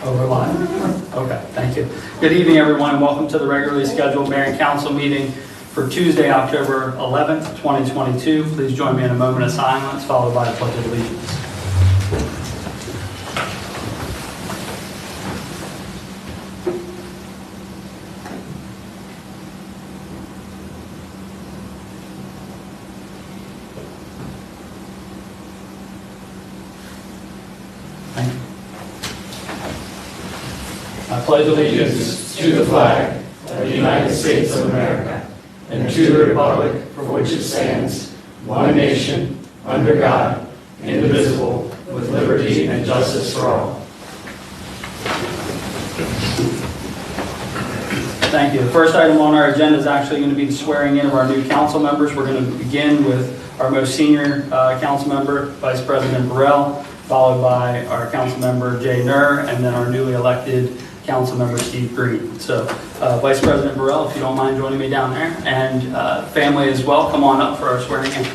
Over line. Okay, thank you. Good evening, everyone, and welcome to the regularly scheduled mayor and council meeting for Tuesday, October 11th, 2022. Please join me in a moment of silence, followed by the pledge of allegiance. Thank you. I pledge allegiance to the flag of the United States of America and to the republic for which it stands, one nation, under God, indivisible, with liberty and justice for all. Thank you. The first item on our agenda is actually going to be the swearing in of our new council members. We're going to begin with our most senior council member, Vice President Burrell, followed by our council member Jay Nur, and then our newly elected council member Steve Green. So Vice President Burrell, if you don't mind joining me down there, and family as well, come on up for our swearing in.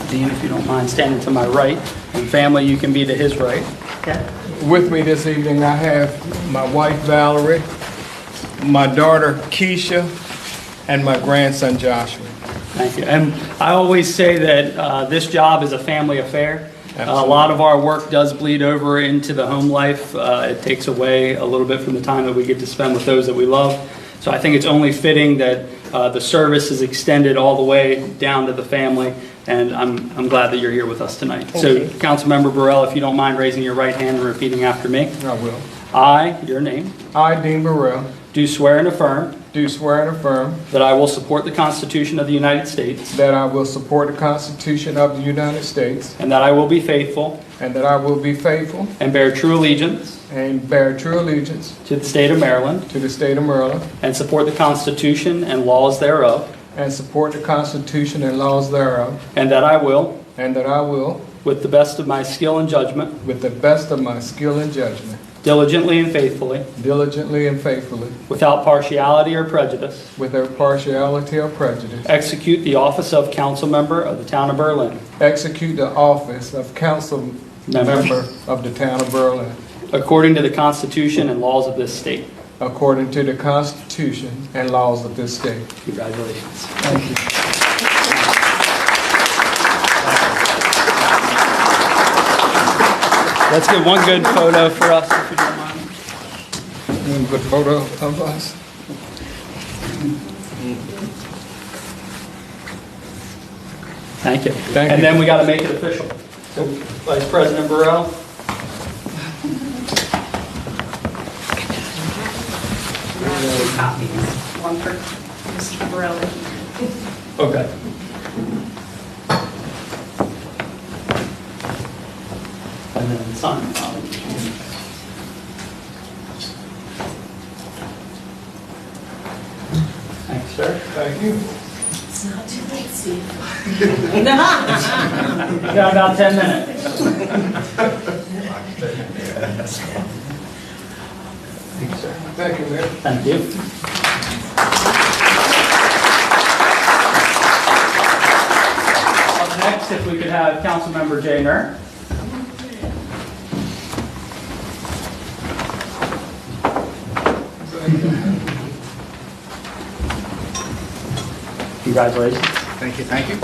Dean, if you don't mind standing to my right, and family, you can be to his right. Okay. With me this evening, I have my wife Valerie, my daughter Keisha, and my grandson Joshua. Thank you. And I always say that this job is a family affair. A lot of our work does bleed over into the home life. It takes away a little bit from the time that we get to spend with those that we love. So I think it's only fitting that the service is extended all the way down to the family. And I'm glad that you're here with us tonight. So, Councilmember Burrell, if you don't mind raising your right hand and repeating after me. I will. I, your name, I, Dean Burrell, do swear and affirm do swear and affirm that I will support the Constitution of the United States that I will support the Constitution of the United States and that I will be faithful and that I will be faithful and bear true allegiance and bear true allegiance to the state of Maryland to the state of Maryland and support the Constitution and laws thereof, and support the Constitution and laws thereof, and that I will, and that I will, with the best of my skill and judgment, with the best of my skill and judgment, diligently and faithfully, diligently and faithfully, without partiality or prejudice, without partiality or prejudice, execute the office of council member of the town of Berlin, execute the office of council member of the town of Berlin, according to the Constitution and laws of this state. according to the Constitution and laws of this state. Congratulations. Thank you. Let's get one good photo for us, if you don't mind. One good photo of us. Thank you. Thank And you. then we got to make it official. So, Vice President Burrell. Copies. One for Mr. Borelli. Okay. And then sign. Thanks, sir. Thank you. It's not too late, Steve. You got about 10 minutes. Thank you, Mayor. Thank you. Up next, if we could have Councilmember Jay Nur. Congratulations. Thank you, thank you.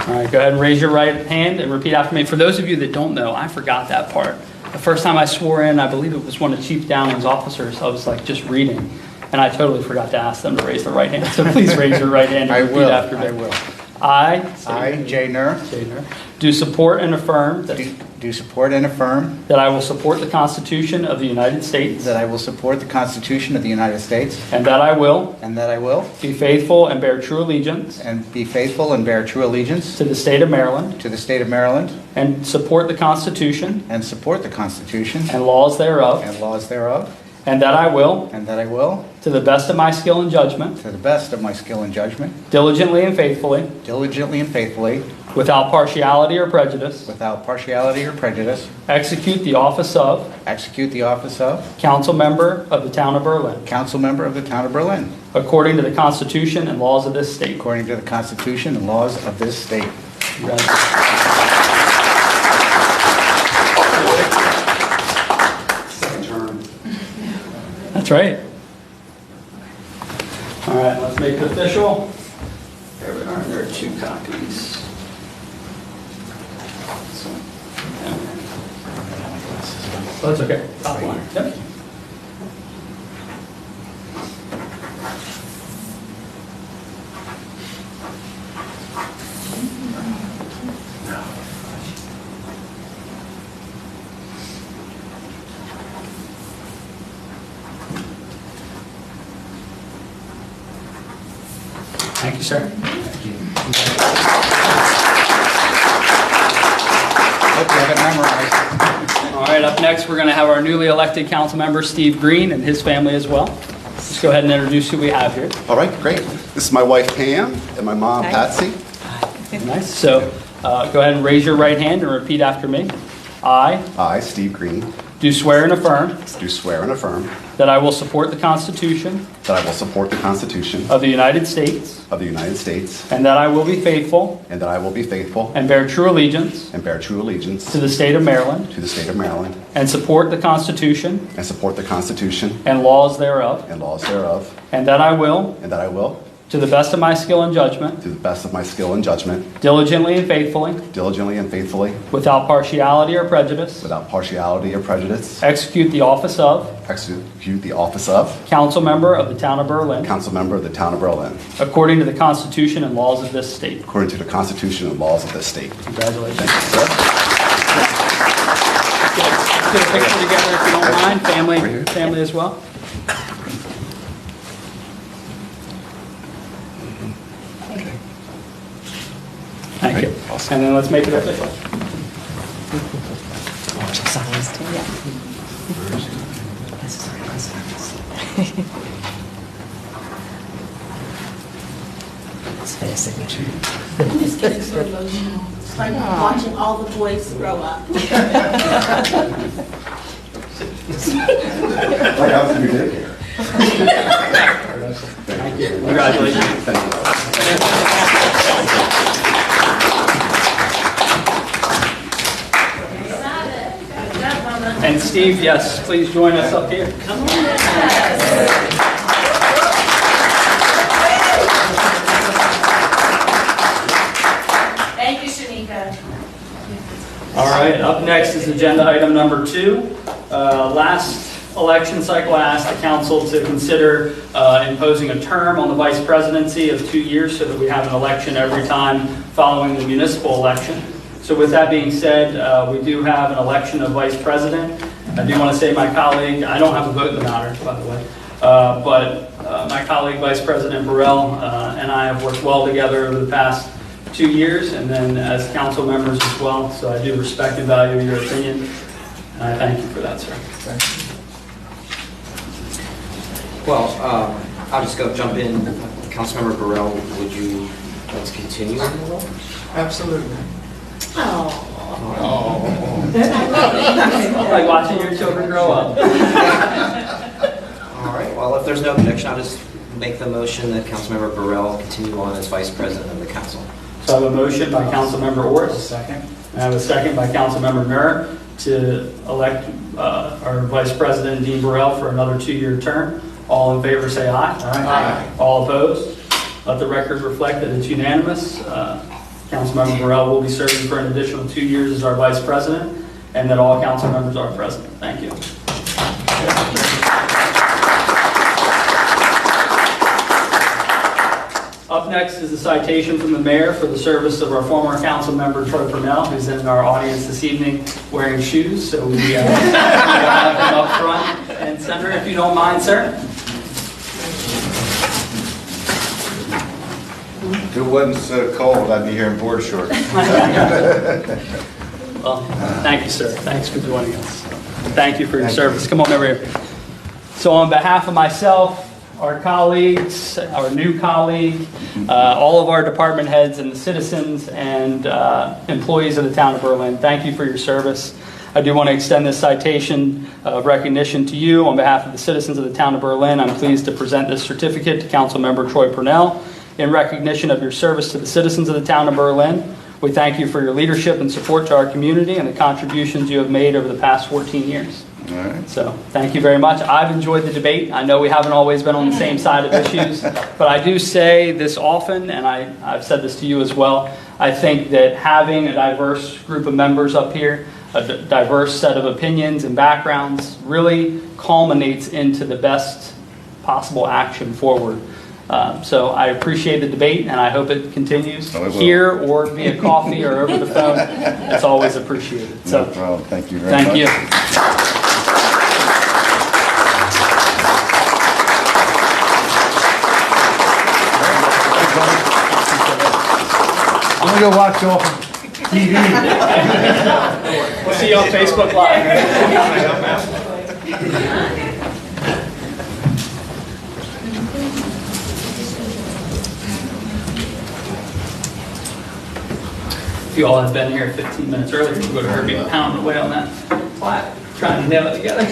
All right, go ahead and raise your right hand and repeat after me. For those of you that don't know, I forgot that part. The first time I swore in, I believe it was one of Chief Downing's officers. I was like just reading, and I totally forgot to ask them to raise their right hand. So please raise your right hand I and repeat will, after me. I will. I, Jay Nur, Jay Nur, do support and affirm that, do support and affirm that I will support the Constitution of the United States that I will support the Constitution of the United States and that I will and that I will be faithful and bear true allegiance and be faithful and bear true allegiance to the state of Maryland to the state of Maryland and support the Constitution and support the Constitution and laws thereof, and laws thereof, and that I will, and that I will, to the best of my skill and judgment, to the best of my skill and judgment, diligently and faithfully, diligently and faithfully, without partiality or prejudice, without partiality or prejudice, execute the office of execute the office of council member of the town of Berlin, council member of the town of Berlin, according to the Constitution and laws of this state. according to the Constitution and laws of this state. That's right. All right, let's make it official. There we are, there are 2 copies. Oh, that's okay. Top line. Yep. Thank you, sir. Hope you have it memorized. All right, up next, we're going to have our newly elected council member, Steve Green, and his family as well. Just go ahead and introduce who we have here. All right, great. This is my wife Pam and my mom Patsy. Nice. So go ahead and raise your right hand and repeat after me. I I, Steve Green, do swear and affirm do swear and affirm that I will support the Constitution that I will support the Constitution of the United States of the United States and that I will be faithful and that I will be faithful and bear true allegiance and bear true allegiance to the state of Maryland to the state of Maryland and support the Constitution and support the Constitution and laws thereof, and laws thereof, and that I will, and that I will, to the best of my skill and judgment, to the best of my skill and judgment, diligently and faithfully, diligently and faithfully, without partiality or prejudice, without partiality or prejudice, execute the office of execute the office of council member of the town of Berlin, council member of the town of Berlin, according to the Constitution and laws of this state. according to the Constitution and laws of this state. Congratulations. Thank you, sir. Get a picture together if you don't mind, family as well. Thank you. And then let's make it official. It's getting so emotional. It's like watching all the boys grow up. Like I was in your daycare. Congratulations. Thank you. And Steve, yes, please join us up here. Thank you, Shanika. All right, up next is agenda item number 2. Last election cycle, I asked the council to consider imposing a term on the vice presidency of 2 years so that we have an election every time following the municipal election. So with that being said, we do have an election of vice president. I do want to say my colleague, I don't have a vote in the matter, by the way, but my colleague, Vice President Burrell, and I have worked well together over the past 2 years, and then as council members as well. So I do respect and value your opinion, and I thank you for that, sir. Well, I'll just jump in. Councilmember Burrell, would you like to continue in the role? Absolutely. Like watching your children grow up. All right, well, if there's no objection, I'll just make the motion that Councilmember Burrell continue on as Vice President of the Council. So I have a motion by Councilmember Orris. Second. I have a second by Councilmember Nur to elect our Vice President Dean Burrell for another 2-year term. All in favor say aye. Aye. All opposed? Let the record reflect that it's unanimous. Councilmember Burrell will be serving for an additional 2 years as our Vice President, and that all council members are present. Thank you. Up next is a citation from the mayor for the service of our former council member Troy Purnell, who's in our audience this evening wearing shoes. So we have him up front and center, if you don't mind, sir. If it wasn't so cold, I'd be here in board shorts. Well, thank you, sir. Thanks for joining us. Thank you for your service. Come on over here. So on behalf of myself, our colleagues, our new colleague, all of our department heads and the citizens and employees of the town of Berlin, thank you for your service. I do want to extend this citation of recognition to you on behalf of the citizens of the town of Berlin. I'm pleased to present this certificate to Councilmember Troy Purnell in recognition of your service to the citizens of the town of Berlin. We thank you for your leadership and support to our community and the contributions you have made over the past 14 years. All right. So thank you very much. I've enjoyed the debate. I know we haven't always been on the same side of issues, but I do say this often, and I've said this to you as well. I think that having a diverse group of members up here, a diverse set of opinions and backgrounds really culminates into the best possible action forward. So I appreciate the debate, and I hope it continues Oh, it will. here or via coffee or over the phone. It's always appreciated. No So problem. Thank you very much. thank you. I'm gonna go watch off TV. We'll see you on Facebook Live. If you all had been here 15 minutes earlier, you would have heard me pound away on that plaque, trying to nail it together.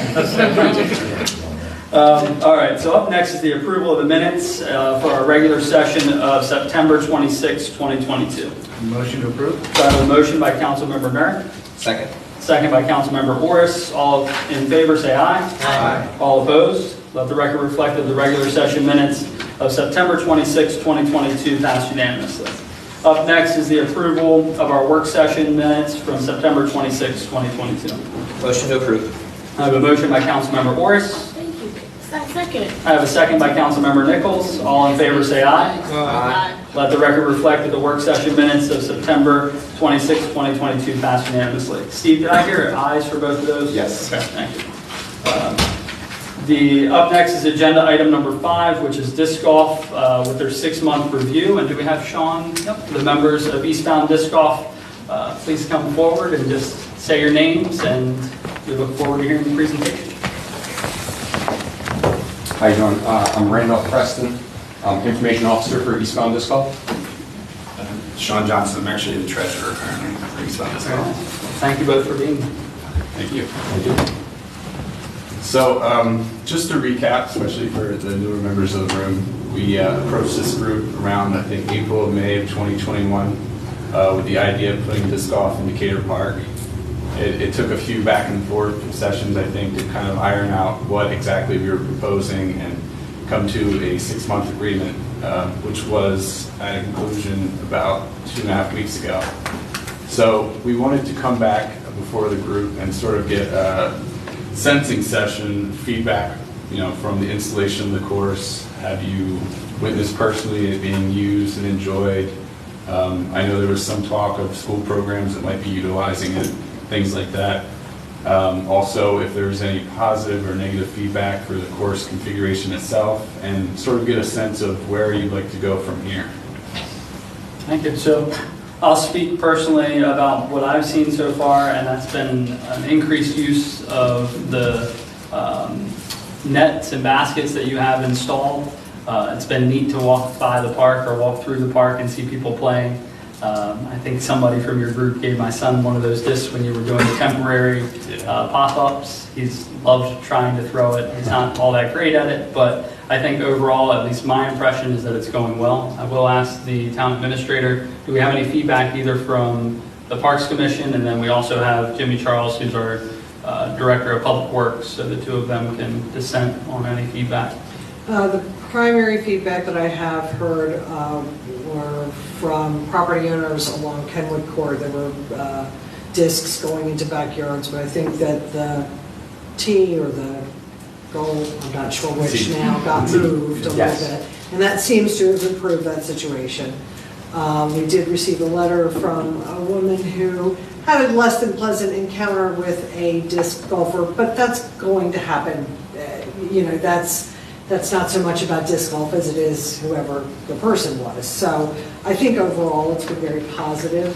All right, so up next is the approval of the minutes for our regular session of September 26, 2022. Motion to approve? So I have a motion by Councilmember Nur, Second. second by Councilmember Morris. All in favor, say aye. Aye. All opposed? Let the record reflect that the regular session minutes of September 26, 2022 passed unanimously. Up next is the approval of our work session minutes from September 26, 2022. Motion to approve. I have a motion by Councilmember Morris. Thank you. Second. I have a second by Councilmember Nichols. All in favor, say aye. Aye. Let the record reflect that the work session minutes of September 26, 2022 passed unanimously. Steve, did I hear ayes for both of those? Yes. Okay, thank you. Up next is agenda item number 5, which is disc golf with their 6-month review. And do we have Sean, the members of Eastbound Disc Golf, please come forward and just say your names, and we look forward to hearing the presentation. How you doing? I'm Randolph Preston. I'm Information Officer for Eastbound Disc Golf. Sean Johnson, I'm actually the treasurer currently for Eastbound Disc Golf. Thank you both for being here. Thank you. So just to recap, especially for the newer members of the room, we approached this group around, I think, April or May of 2021 with the idea of putting disc golf in Decatur Park. It took a few back and forth sessions, I think, to kind of iron out what exactly we were proposing and come to a 6-month agreement, which was at a conclusion about 2.5 weeks ago. So we wanted to come back before the group and sort of get a sensing session feedback, from the installation of the course. Have you witnessed personally it being used and enjoyed? I know there was some talk of school programs that might be utilizing it, things like that. Also, if there's any positive or negative feedback for the course configuration itself, and sort of get a sense of where you'd like to go from here. Thank you. So I'll speak personally about what I've seen so far, and that's been an increased use of the nets and baskets that you have installed. It's been neat to walk by the park or walk through the park and see people playing. I think somebody from your group gave my son one of those discs when you were doing the temporary pop-ups. He's loved trying to throw it. He's not all that great at it, but I think overall, at least my impression is that it's going well. I will ask the town administrator, do we have any feedback either from the Parks Commission, and then we also have Jimmy Charles, who's our Director of Public Works, so the two of them can dissent on any feedback. The primary feedback that I have heard were from property owners along Kenwood Court. There were discs going into backyards, but I think that the tee or the goal, I'm not sure which now, got moved a little bit. And that seems to have improved that situation. We did receive a letter from a woman who had a less than pleasant encounter with a disc golfer, but that's going to happen. That's not so much about disc golf as it is whoever the person was. So I think overall it's been very positive.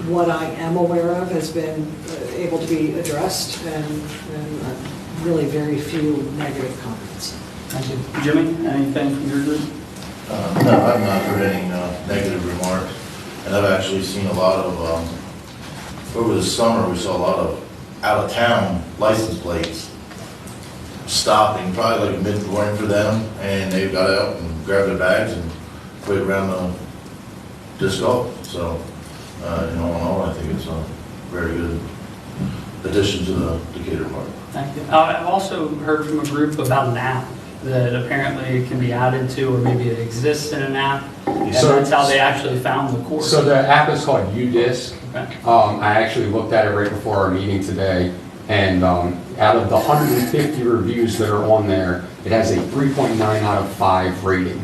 What I am aware of has been able to be addressed, and really very few negative comments. Thank you. Jimmy, anything from your group? No, I've not heard any negative remarks, and I've actually seen a lot of, over the summer, we saw a lot of out-of-town license plates stopping, probably like mid-morning for them, and they got out and grabbed their bags and played around the disc golf. So, in all, I think it's a very good addition to the Decatur Park. Thank you. I've also heard from a group about an app that apparently can be added to, or maybe it exists in an app, and that's how they actually found the course. So the app is called UDisc. Okay. I actually looked at it right before our meeting today, and out of the 150 reviews that are on there, it has a 3.9 out of 5 rating,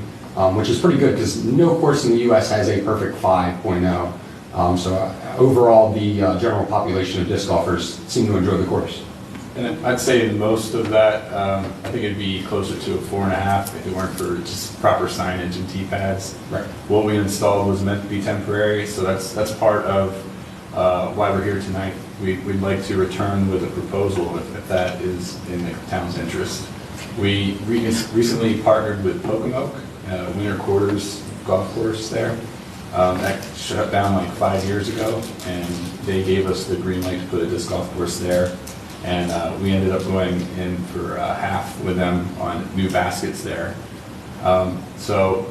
which is pretty good because no course in the U.S. has a perfect 5.0. So overall, the general population of disc golfers seem to enjoy the course. And I'd say most of that, I think it'd be closer to a 4.5 if it weren't for just proper signage and tee pads. Right. What we installed was meant to be temporary, so that's part of why we're here tonight. We'd like to return with a proposal if that is in the town's interest. We recently partnered with Pocomoke, Winter Quarters golf course there. That shut down like 5 years ago, and they gave us the green light to put a disc golf course there. And we ended up going in for half with them on new baskets there. So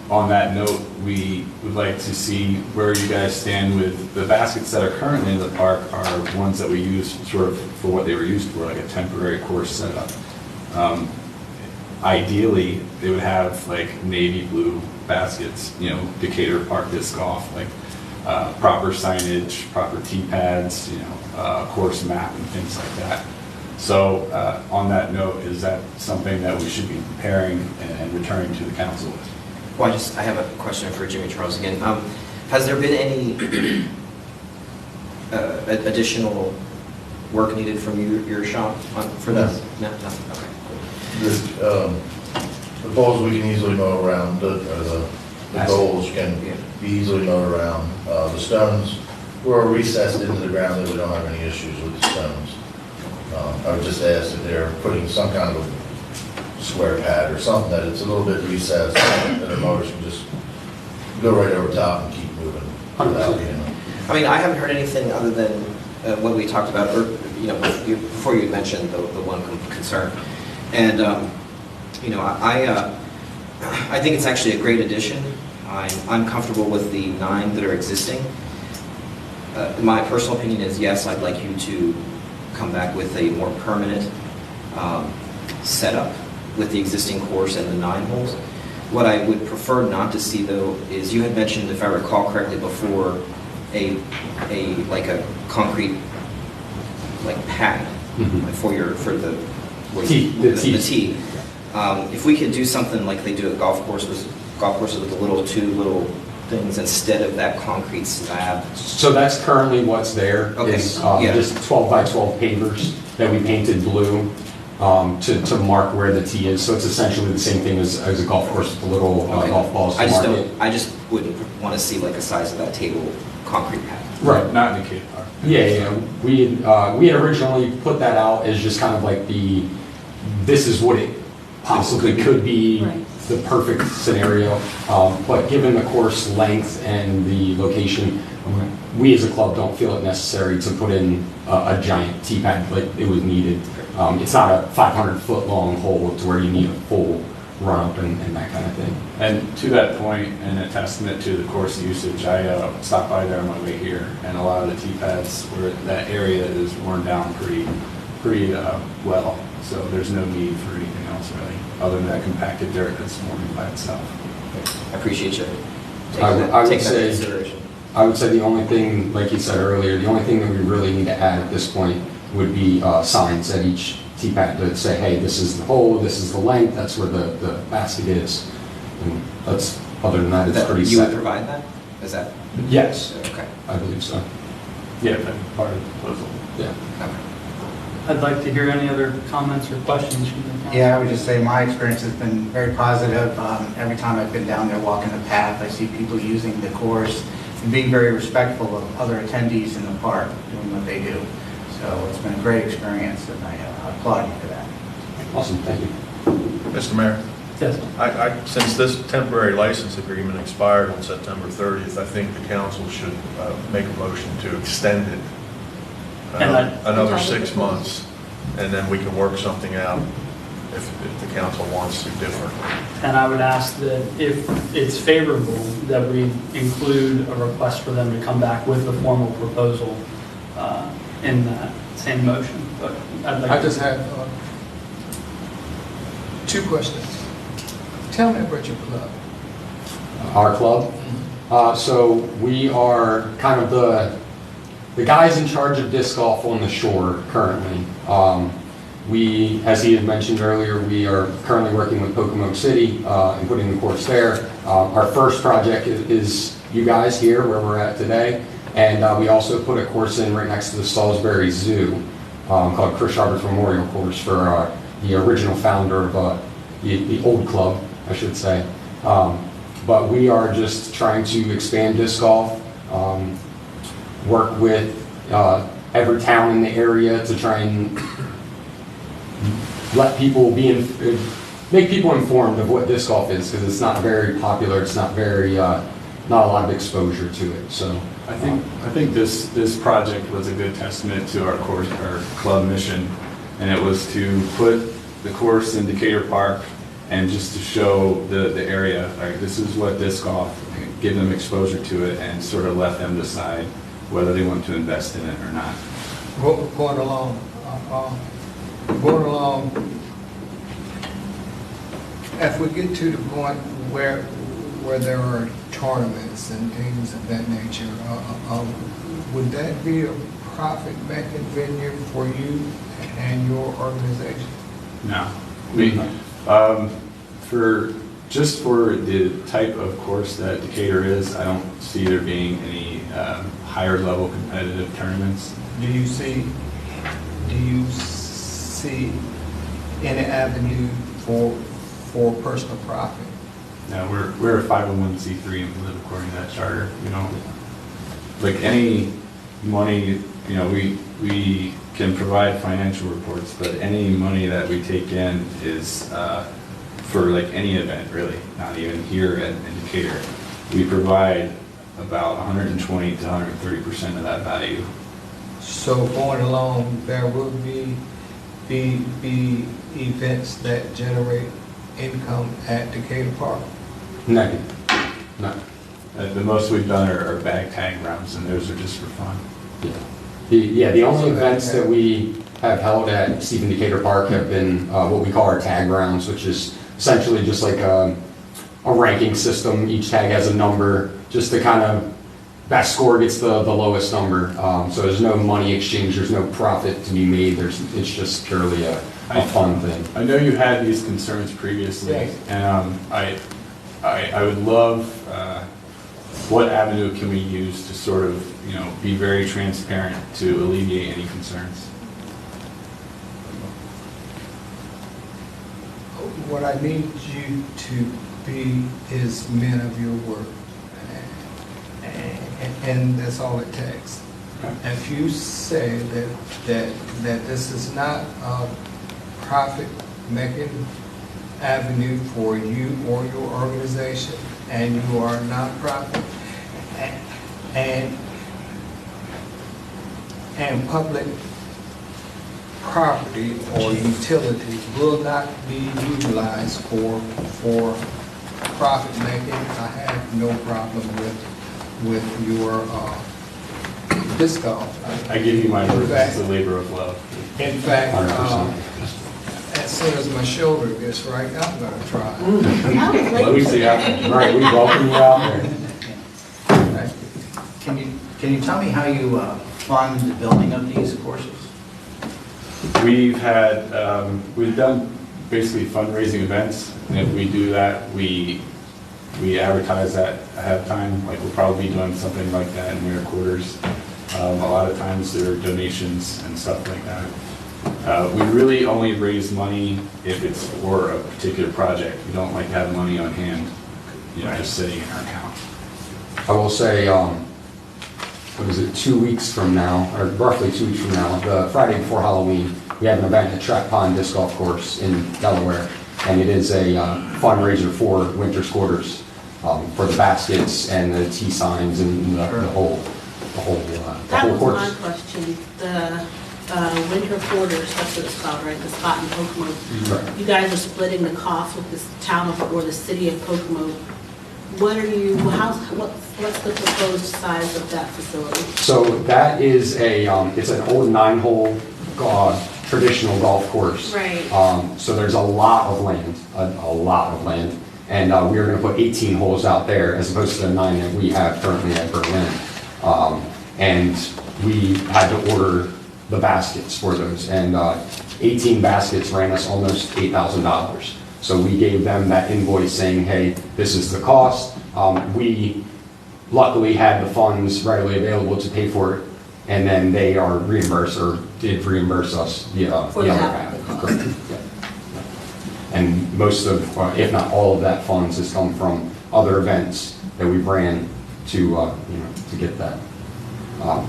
on that note, we would like to see where you guys stand with the baskets that are currently in the park are ones that we use sort of for what they were used for, like a temporary course setup. Ideally, they would have like navy blue baskets, Decatur Park Disc Golf, like proper signage, proper tee pads, course map and things like that. So on that note, is that something that we should be preparing and returning to the council with? Well, I have a question for Jimmy Charles again. Has there been any additional work needed from your shop for this? No, nothing. Okay. The balls we can easily mow around, the goals can be easily mowed around. The stones were recessed into the ground that we don't have any issues with the stones. I would just ask that they're putting some kind of square pad or something that it's a little bit recessed, that our motors can just go right over top and keep moving. Without, I mean, I haven't heard anything other than what we talked about, or before you mentioned the one concern, and I think it's actually a great addition. I'm comfortable with the 9 that are existing. My personal opinion is yes, I'd like you to come back with a more permanent setup with the existing course and the 9 holes. What I would prefer not to see though is you had mentioned, if I recall correctly before, a concrete pad for the tee. If we could do something like they do at golf courses with the two little things instead of that concrete slab. So that's currently what's there. Okay. Is just 12 by 12 pavers that we painted blue to mark where the tee is. So it's essentially the same thing as a golf course with the little golf balls. I just wouldn't want to see like the size of that table concrete pad. Right. Not in the Decatur Park. Yeah. We had originally put that out as just kind of like this is what it possibly could be. Right. The perfect scenario, but given the course length and the location, we as a club don't feel it necessary to put in a giant tee pad like it was needed. It's not a 500-foot long hole to where you need a full run up and that kind of thing. And to that point, and a testament to the course usage, I stopped by there on my way here, and a lot of the tee pads where that area is worn down pretty well. So there's no need for anything else really, other than that compacted dirt that's worn by itself. I appreciate you taking I would that say, into consideration. I would say the only thing, like you said earlier, the only thing that we really need to add at this point would be signs at each tee pad to say, hey, this is the hole, this is the length, that's where the basket is. And that's, other than that, it's pretty You set. would provide that? Is that? Yes, Okay. I believe so. Yeah, that's part of the proposal. Yeah. Okay. I'd like to hear any other comments or questions from the council. Yeah, I would just say my experience has been very positive. Every time I've been down there walking the path, I see people using the course and being very respectful of other attendees in the park, doing what they do. So So it's been a great experience, and I applaud you for that. Awesome, thank you. Mr. Mayor, Yes. since this temporary license agreement expired on September 30th, I think the council should make a motion to extend it another 6 months, and then we can work something out if the council wants to differ. And I would ask that if it's favorable, that we include a request for them to come back with a formal proposal in that same motion. But I'd like I just have 2 questions. Tell me about your club. Our club. So we are kind of the guys in charge of disc golf on the shore currently. We, as he had mentioned earlier, we are currently working with Pocomoke City and putting the course there. Our first project is you guys here where we're at today. And we also put a course in right next to the Salisbury Zoo called Chris Roberts Memorial Course for the original founder of the old club, I should say. But we are just trying to expand disc golf, work with every town in the area to try and let people make people informed of what disc golf is, because it's not very popular. It's not very, not a lot of exposure to it. So I think this project was a good testament to our club mission, and it was to put the course in Decatur Park and just to show the area, like, this is what disc golf, give them exposure to it, and sort of let them decide whether they want to invest in it or not. Going along, if we get to the point where there are tournaments and things of that nature, would that be a profit-making venue for you and your organization? No. For the type of course that Decatur is, I don't see there being any higher level competitive tournaments. Do you see any avenue for personal profit? No, we're a 501c3 and we live according to that charter. We don't, like, any money, we can provide financial reports, but any money that we take in is for like any event, really, not even here in Decatur. We provide about 120 to 130% of that value. So going along, there will be events that generate income at Decatur Park? No. The most we've done are bag tag rounds, and those are just for fun. The only events that we have held at Stephen Decatur Park have been what we call our tag rounds, which is essentially just like a ranking system. Each tag has a number, just to kind of, best score gets the lowest number. So there's no money exchange, there's no profit to be made. It's just purely a fun thing. I know you had these concerns previously, Yes. and I would love, what avenue can we use to sort of, be very transparent to alleviate any concerns? What I need you to be is men of your word. And that's all it takes. If you say that this is not a profit-making avenue for you or your organization, and you are a nonprofit, and public property or utilities will not be utilized for profit making, I have no problem with your disc golf. I give you my word, it's a labor of love. In fact, 100%. as soon as my shoulder gets right, I'm gonna try. Let me see how. All right, we welcome you out there. Can you tell me how you fund the building of these courses? We've done basically fundraising events, and if we do that, we advertise that ahead of time. Like, we'll probably be doing something like that in Mayor Quarters. A lot of times there are donations and stuff like that. We really only raise money if it's for a particular project. We don't like to have money on hand, just sitting in our account. I will say, what is it, 2 weeks from now, or roughly 2 weeks from now, the Friday before Halloween, we have an event at Track Pond Disc Golf Course in Delaware, and it is a fundraiser for winter quarters, for the baskets and the tee signs and the whole That was course. my question. The winter quarters, that's what it's called, right? The spot in Kokomo. Right. You guys are splitting the cost with this town of, or the city of Kokomo. What are you, what's the proposed size of that facility? So that is it's an old 9-hole traditional golf course. Right. So there's a lot of land, a lot of land. And we are going to put 18 holes out there as opposed to the 9 that we have currently at Berlin. And we had to order the baskets for those. And 18 baskets ran us almost $8,000. So we gave them that invoice saying, hey, this is the cost. We luckily had the funds readily available to pay for it. And then they are reimbursed, or did reimburse us the other half. Correct. Yeah. And most of, if not all of that funds has come from other events that we ran to get that.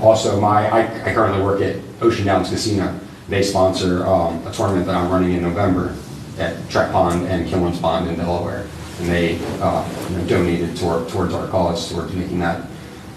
Also, I currently work at Ocean Downs Casino. They sponsor a tournament that I'm running in November at Track Pond and Killen's Pond in Delaware. And they donated towards our cause, towards making that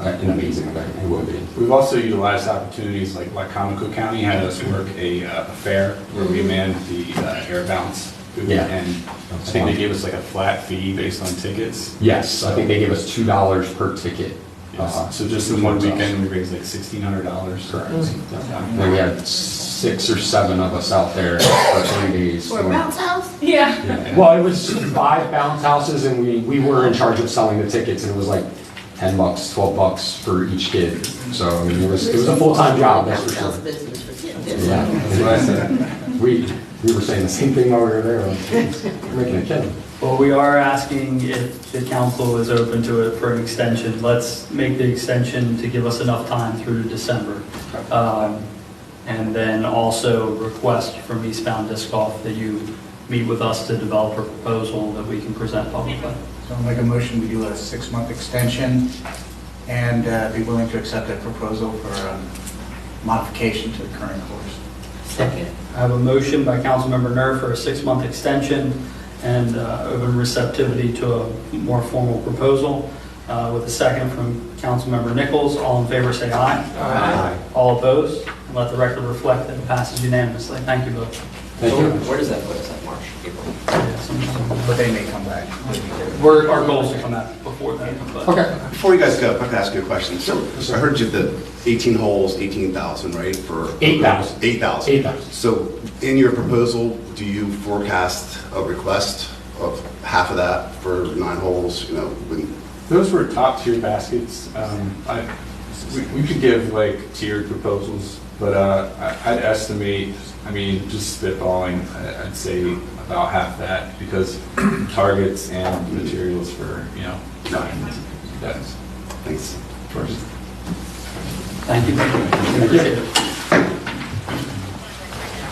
an amazing event. It will be. We've also utilized opportunities like Comico County had us work a fair where we manned the air bounce. Yeah. And I think they gave us like a flat fee based on tickets. Yes, I think they gave us $2 per ticket. Yes. So just in one weekend, we raised like $1,600. Correct. And then we had 6 or 7 of us out there for 3 days. For a bounce house? Yeah. Well, it was 5 bounce houses, and we were in charge of selling the tickets, and it was like $10, $12 for each kid. So I mean, it was a full-time job, that's for sure. Business for kids. Yeah. That's what I said. We were saying the same thing while we were there. We're making a killing. Well, we are asking if the council is open to it for an extension. Let's make the extension to give us enough time through December. And then also request from Eastbound Disc Golf that you meet with us to develop a proposal that we can present publicly. So I'll make a motion, we do a 6-month extension and be willing to accept that proposal for modification to the current course. Second. I have a motion by Councilmember Nur for a 6-month extension and open receptivity to a more formal proposal with a second from Councilmember Nichols. All in favor say aye. Aye. All opposed? And let the record reflect that it passes unanimously. Thank you both. Thank you. Where does that put us at, March, April? But they may come back. Our goal is to come out before that. But Okay. Before you guys go, if I could ask you a question. So I heard you the 18 holes, 18,000, right? For 8,000. 8,000. 8,000. So in your proposal, do you forecast a request of half of that for 9 holes? Those were top tier baskets. We could give like tiered proposals, but I'd estimate, just spitballing, I'd say about half that because targets and materials for, design. That's Thanks. first. thank you. Appreciate it.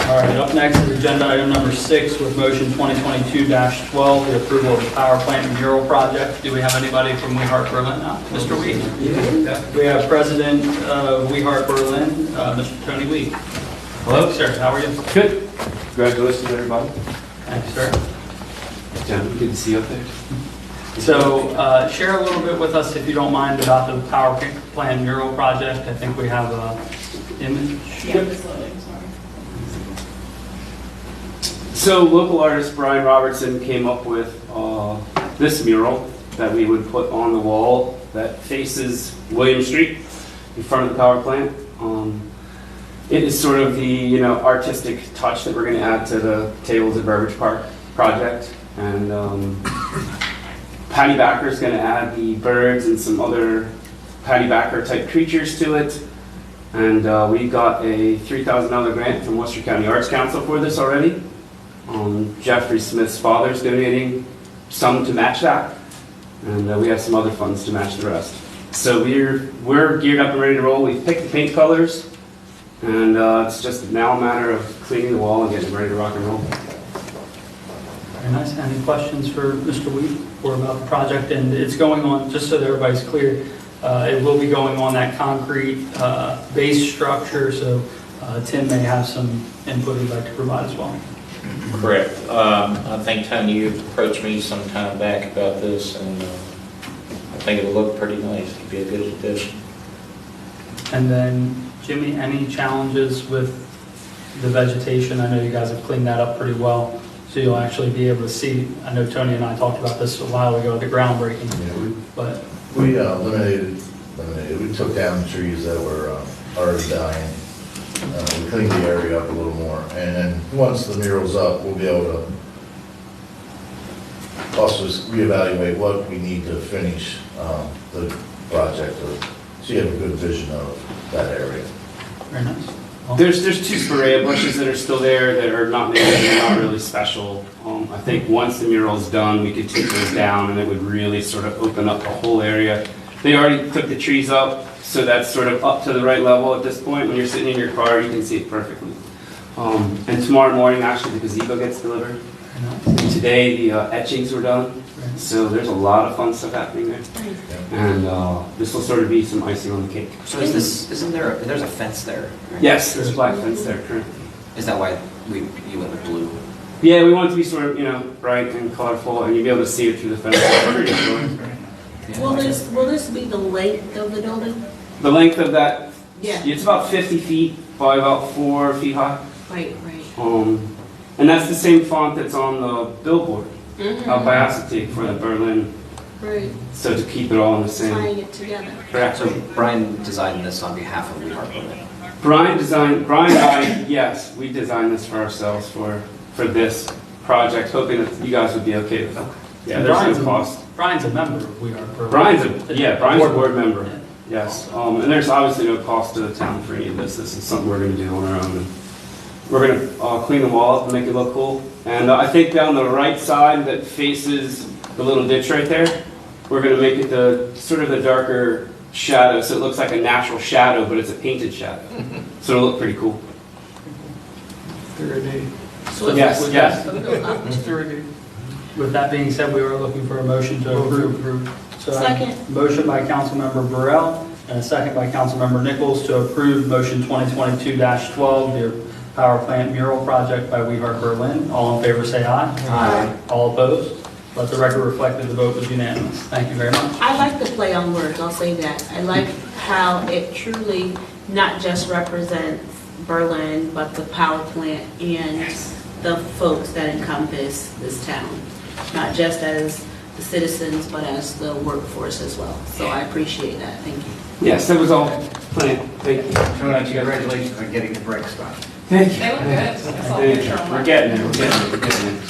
All right, up next is agenda item number 6 with motion 2022-12, the approval of the power plant mural project. Do we have anybody from We Heart Berlin now? Mr. Weed? Yeah. We have President of We Heart Berlin, Mr. Tony Weed. Hello, sir. How are you? Good. Congratulations, everybody. Thanks, sir. Gentlemen, good to see you up there. So share a little bit with us, if you don't mind, about the power plant mural project. I think we have an image. So local artist Brian Robertson came up with this mural that we would put on the wall that faces William Street in front of the power plant. It is sort of the artistic touch that we're going to add to the Tables at Burbridge Park project. And Patty Backer is going to add the birds and some other Patty Backer type creatures to it. And we got a $3,000 grant from Worcester County Arts Council for this already. Jeffrey Smith's father's donating some to match that, and we have some other funds to match the rest. So we're geared up and ready to roll. We've picked the paint colors, and it's just now a matter of cleaning the wall and getting ready to rock and roll. Very nice. Any questions for Mr. Weed or about the project? And it's going on, just so that everybody's clear, It will be going on that concrete base structure, so Tim may have some input he'd like to provide as well. Correct. I think, Tony, you approached me some time back about this, and I think it'll look pretty nice. It'd be a good addition. And then, Jimmy, any challenges with the vegetation? I know you guys have cleaned that up pretty well, so you'll actually be able to see. I know Tony and I talked about this a while ago at the groundbreaking, but We eliminated, we took down the trees that were already dying. We cleaned the area up a little more, and then once the mural's up, we'll be able to also reevaluate what we need to finish the project, so you have a good vision of that area. very nice. Well, There's 2 spirea bushes that are still there that are not native, they're not really special. I think once the mural's done, we could take those down and it would really sort of open up the whole area. They already took the trees up, so that's sort of up to the right level at this point. When you're sitting in your car, you can see it perfectly. And tomorrow morning, actually, the gazebo gets delivered. Today, the etchings were done, so there's a lot of fun stuff happening there. And this will sort of be some icing on the cake. So isn't there's a fence there? Right? Yes, there's a black fence there currently. Is that why you went with blue? Yeah, we want it to be sort of, bright and colorful, and you'll be able to see it through the fence. It's pretty cool. Will this be the length of the building? The length of that, Yeah. it's about 50 feet by about 4 feet high. Right. And that's the same font that's on the billboard Mhm. out by Acetique for the Berlin. Right. So to keep it all in the same. Tying it together. Correct. So Brian designed this on behalf of Weehart Berlin. Brian and I, yes, we designed this for ourselves for this project, hoping that you guys would be okay with it. Yeah, there's no cost. Brian's a member of We Are Berlin. Brian's a board member, yes. And there's obviously no cost to the town for any of this. This is something we're going to do on our own. And we're going to clean the wall up and make it look cool. And I think down the right side that faces the little ditch right there, we're going to make it the sort of the darker shadow, so it looks like a natural shadow, but it's a painted shadow. So it'll look pretty cool. Yes. With that being said, we are looking for a motion to approve. So I have Second. a motion by Councilmember Burrell and a second by Councilmember Nichols to approve motion 2022-12, the power plant mural project by Weehart Berlin. All in favor say aye. Aye. All opposed? Let the record reflect that the vote was unanimous. Thank you very much. I like the play on words, I'll say that. I like how it truly not just represents Berlin, but the power plant and the folks that encompass this town. Not just as the citizens, but as the workforce as well. So I appreciate that, thank you. Yes, that was all planned. Thank you. Congratulations on getting the bricks done. Thank you. They look good. I saw a Thank picture you. online. We're getting it.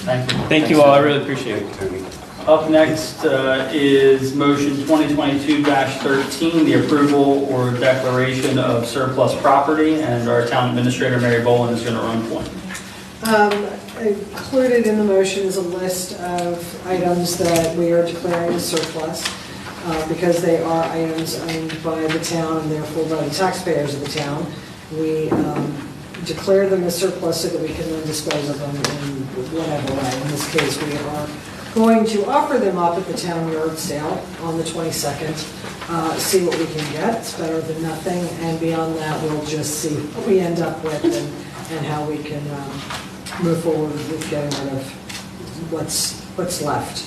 Thank you. Thank you all. I really appreciate it, Tony. Up next is motion 2022-13, the approval or declaration of surplus property, and our town administrator, Mary Boland, is going to run point. Included in the motion is a list of items that we are declaring as surplus because they are items owned by the town and therefore by the taxpayers of the town. We declare them as surplus so that we can then dispose of them in whatever way. In this case, we are going to offer them up at the town yard sale on the 22nd, see what we can get. It's better than nothing, and beyond that, we'll just see what we end up with and how we can move forward with getting rid of what's left.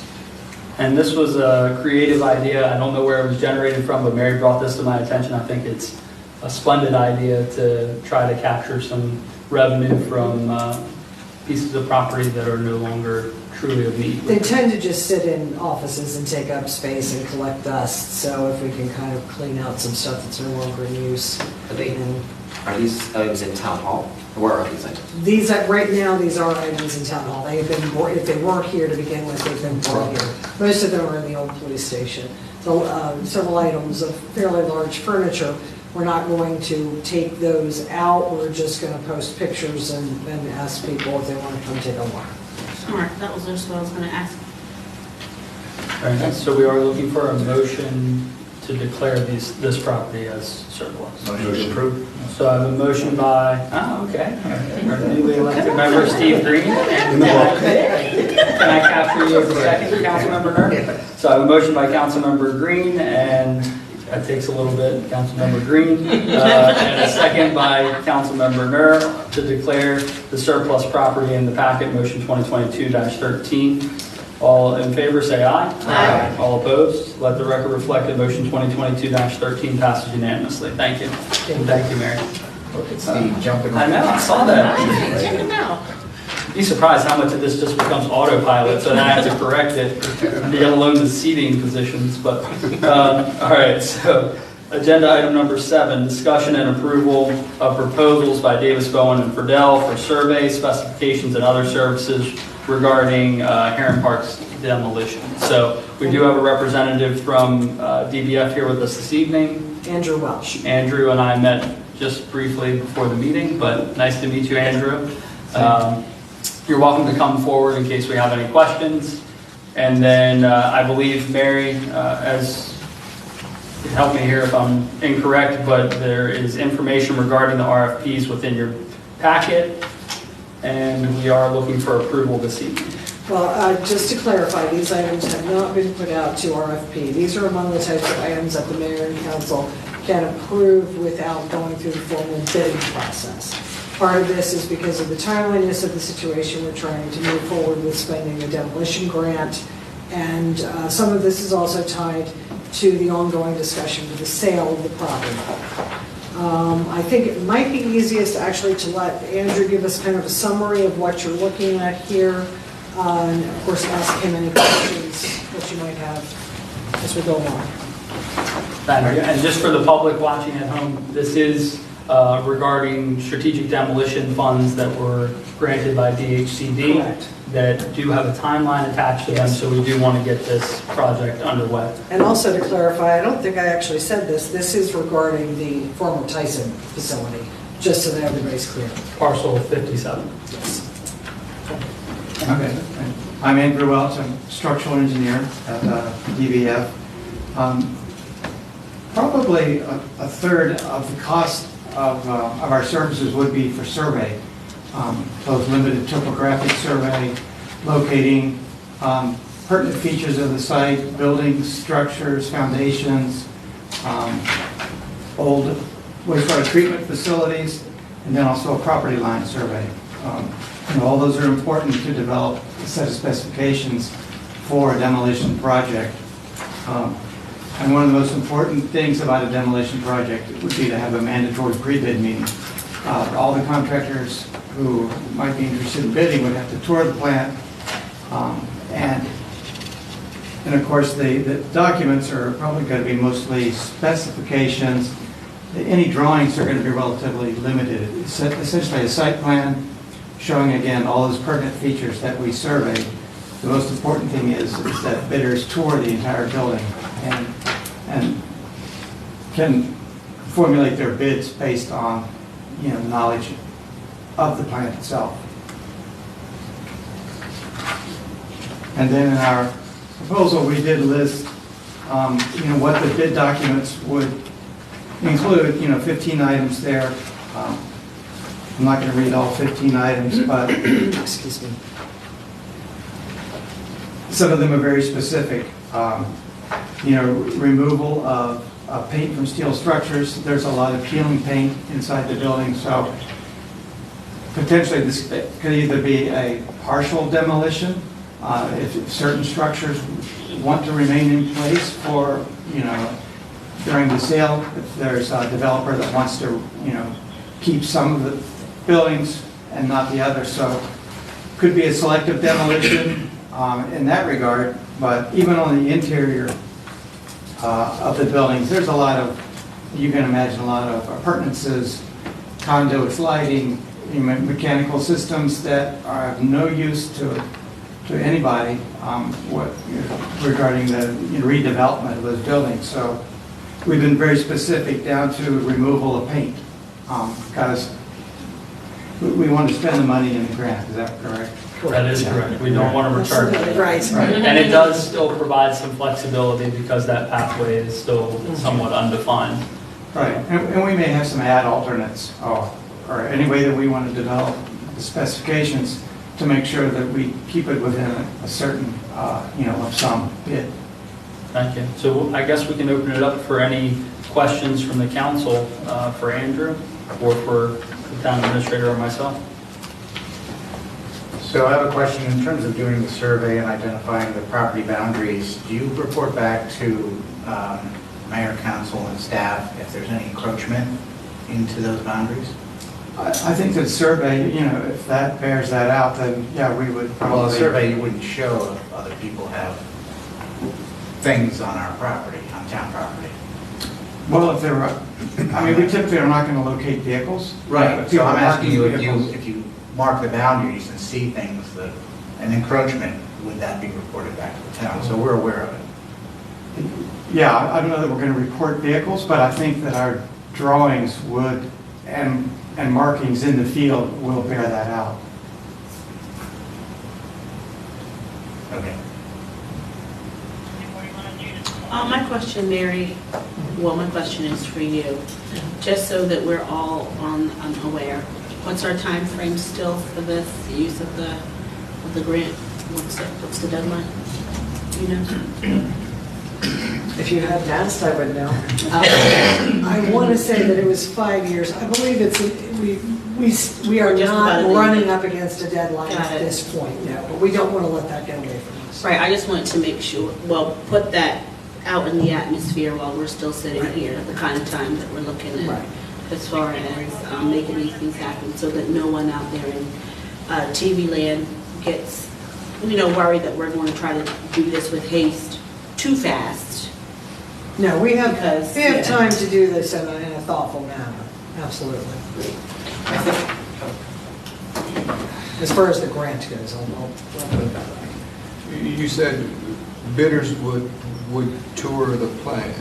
And this was a creative idea. I don't know where it was generated from, but Mary brought this to my attention. I think it's a splendid idea to try to capture some revenue from pieces of property that are no longer truly of need. They tend to just sit in offices and take up space and collect dust, so if we can kind of clean out some stuff that's no longer in use. Are these items in town hall? Where are these items? Right now, these are items in town hall. They've been, if they weren't here to begin with, they've been brought here. Most of them are in the old police station. So several items of fairly large furniture. We're not going to take those out. We're just going to post pictures and ask people if they want to come take a look. Smart, that was just what I was gonna ask. Very nice. So we are looking for a motion to declare this property as surplus. Motion approved. So I have a motion by, our newly elected member, Steve Green. Can I capture you as a second, Councilmember Nerd? So I have a motion by Councilmember Green and That takes a little bit, Councilmember Green. And a second by Councilmember Nur to declare the surplus property in the packet, motion 2022-13. All in favor, say aye. Aye. All opposed? Let the record reflect that motion 2022-13 passes unanimously. Thank you. And thank you, Mary. Look at Steve jumping. I know, I saw that. Check it out. Be surprised how much of this just becomes autopilot, so then I have to correct it, let alone the seating positions, but, all right, so, agenda item number 7, discussion and approval of proposals by Davis Bowen and Friedel for survey, specifications, and other services regarding Heron Park's demolition. So, we do have a representative from DBF here with us this evening. Andrew Welsh. Andrew and I met just briefly before the meeting, but nice to meet you, Andrew. You're welcome to come forward in case we have any questions. And then I believe Mary, help me here if I'm incorrect, but there is information regarding the RFPs within your packet, and we are looking for approval this evening. Well, just to clarify, these items have not been put out to RFP. These are among the types of items that the mayor and council can approve without going through the formal bidding process. Part of this is because of the timeliness of the situation. We're trying to move forward with spending a demolition grant. And some of this is also tied to the ongoing discussion for the sale of the property. I think it might be easiest actually to let Andrew give us kind of a summary of what you're looking at here. And of course, ask him any questions that you might have as we go along. Thank you. And just for the public watching at home, this is regarding strategic demolition funds that were granted by DHCD. Correct. That do have a timeline attached to them, so we do want to get this project underway. And also to clarify, I don't think I actually said this is regarding the former Tyson facility, just so that everybody's clear. Parcel 57. Yes. Okay. I'm Andrew Welch. I'm a structural engineer at DBF. Probably a third of the cost of our services would be for survey, both limited topographic survey, locating pertinent features of the site, buildings, structures, foundations, old wastewater treatment facilities, and then also a property line survey. All those are important to develop a set of specifications for a demolition project. And one of the most important things about a demolition project would be to have a mandatory pre-bid meeting. All the contractors who might be interested in bidding would have to tour the plant. And of course, the documents are probably going to be mostly specifications. Any drawings are going to be relatively limited. It's essentially a site plan showing, again, all those pertinent features that we surveyed. The most important thing is that bidders tour the entire building and can formulate their bids based on, knowledge of the plant itself. And then in our proposal, we did list, what the bid documents would include, 15 items there. I'm not going to read all 15 items, but Excuse me. some of them are very specific. Removal of paint from steel structures. There's a lot of peeling paint inside the building, so potentially this could either be a partial demolition if certain structures want to remain in place for, during the sale. If there's a developer that wants to, keep some of the buildings and not the others, so could be a selective demolition in that regard. But even on the interior of the buildings, there's a lot of, you can imagine, a lot of appurtenances, conduits, lighting, mechanical systems that are of no use to anybody regarding the redevelopment of those buildings. So we've been very specific down to removal of paint because we want to spend the money in the grant. Is that correct? That is correct. We don't want to return it. Right. And it does still provide some flexibility because that pathway is still somewhat undefined. Right, and we may have some add alternates or any way that we want to develop the specifications to make sure that we keep it within a certain, lump sum bid. Thank you. So I guess we can open it up for any questions from the council for Andrew or for the town administrator or myself. So I have a question in terms of doing the survey and identifying the property boundaries. Do you report back to mayor, council, and staff if there's any encroachment into those boundaries? I think the survey, you know, if that bears that out, then yeah, we would Well, probably. the survey, you wouldn't show if other people have things on our property, on town property. Well, if there were, I mean, we typically are not going to locate vehicles. But So people I'm are asking you vehicles. if you mark the boundaries and see things that, an encroachment, would that be reported back to the town? So we're aware of it. Yeah, I don't know that we're going to report vehicles, but I think that our drawings would, and markings in the field will bear that out. Okay. My question, Mary, well, my question is for you, just so that we're all aware. What's our time frame still for this, the use of the grant? What's the deadline? Do you know? If you hadn't asked, I would know. I want to say that it was 5 years. I believe it's, we are Just not about it. running up against a deadline Got at it. this point, no, but we don't want to let that get away from us. Right, I just wanted to make sure, well, put that out in the atmosphere while we're still sitting here, the kind of time that we're looking at Right. as far as making these things happen, so that no one out there in TV land gets, worried that we're going to try to do this with haste too fast. No, we have yeah. time to do this in a thoughtful manner, absolutely. As far as the grant goes, I'll put it that way. You said bidders would tour the plant,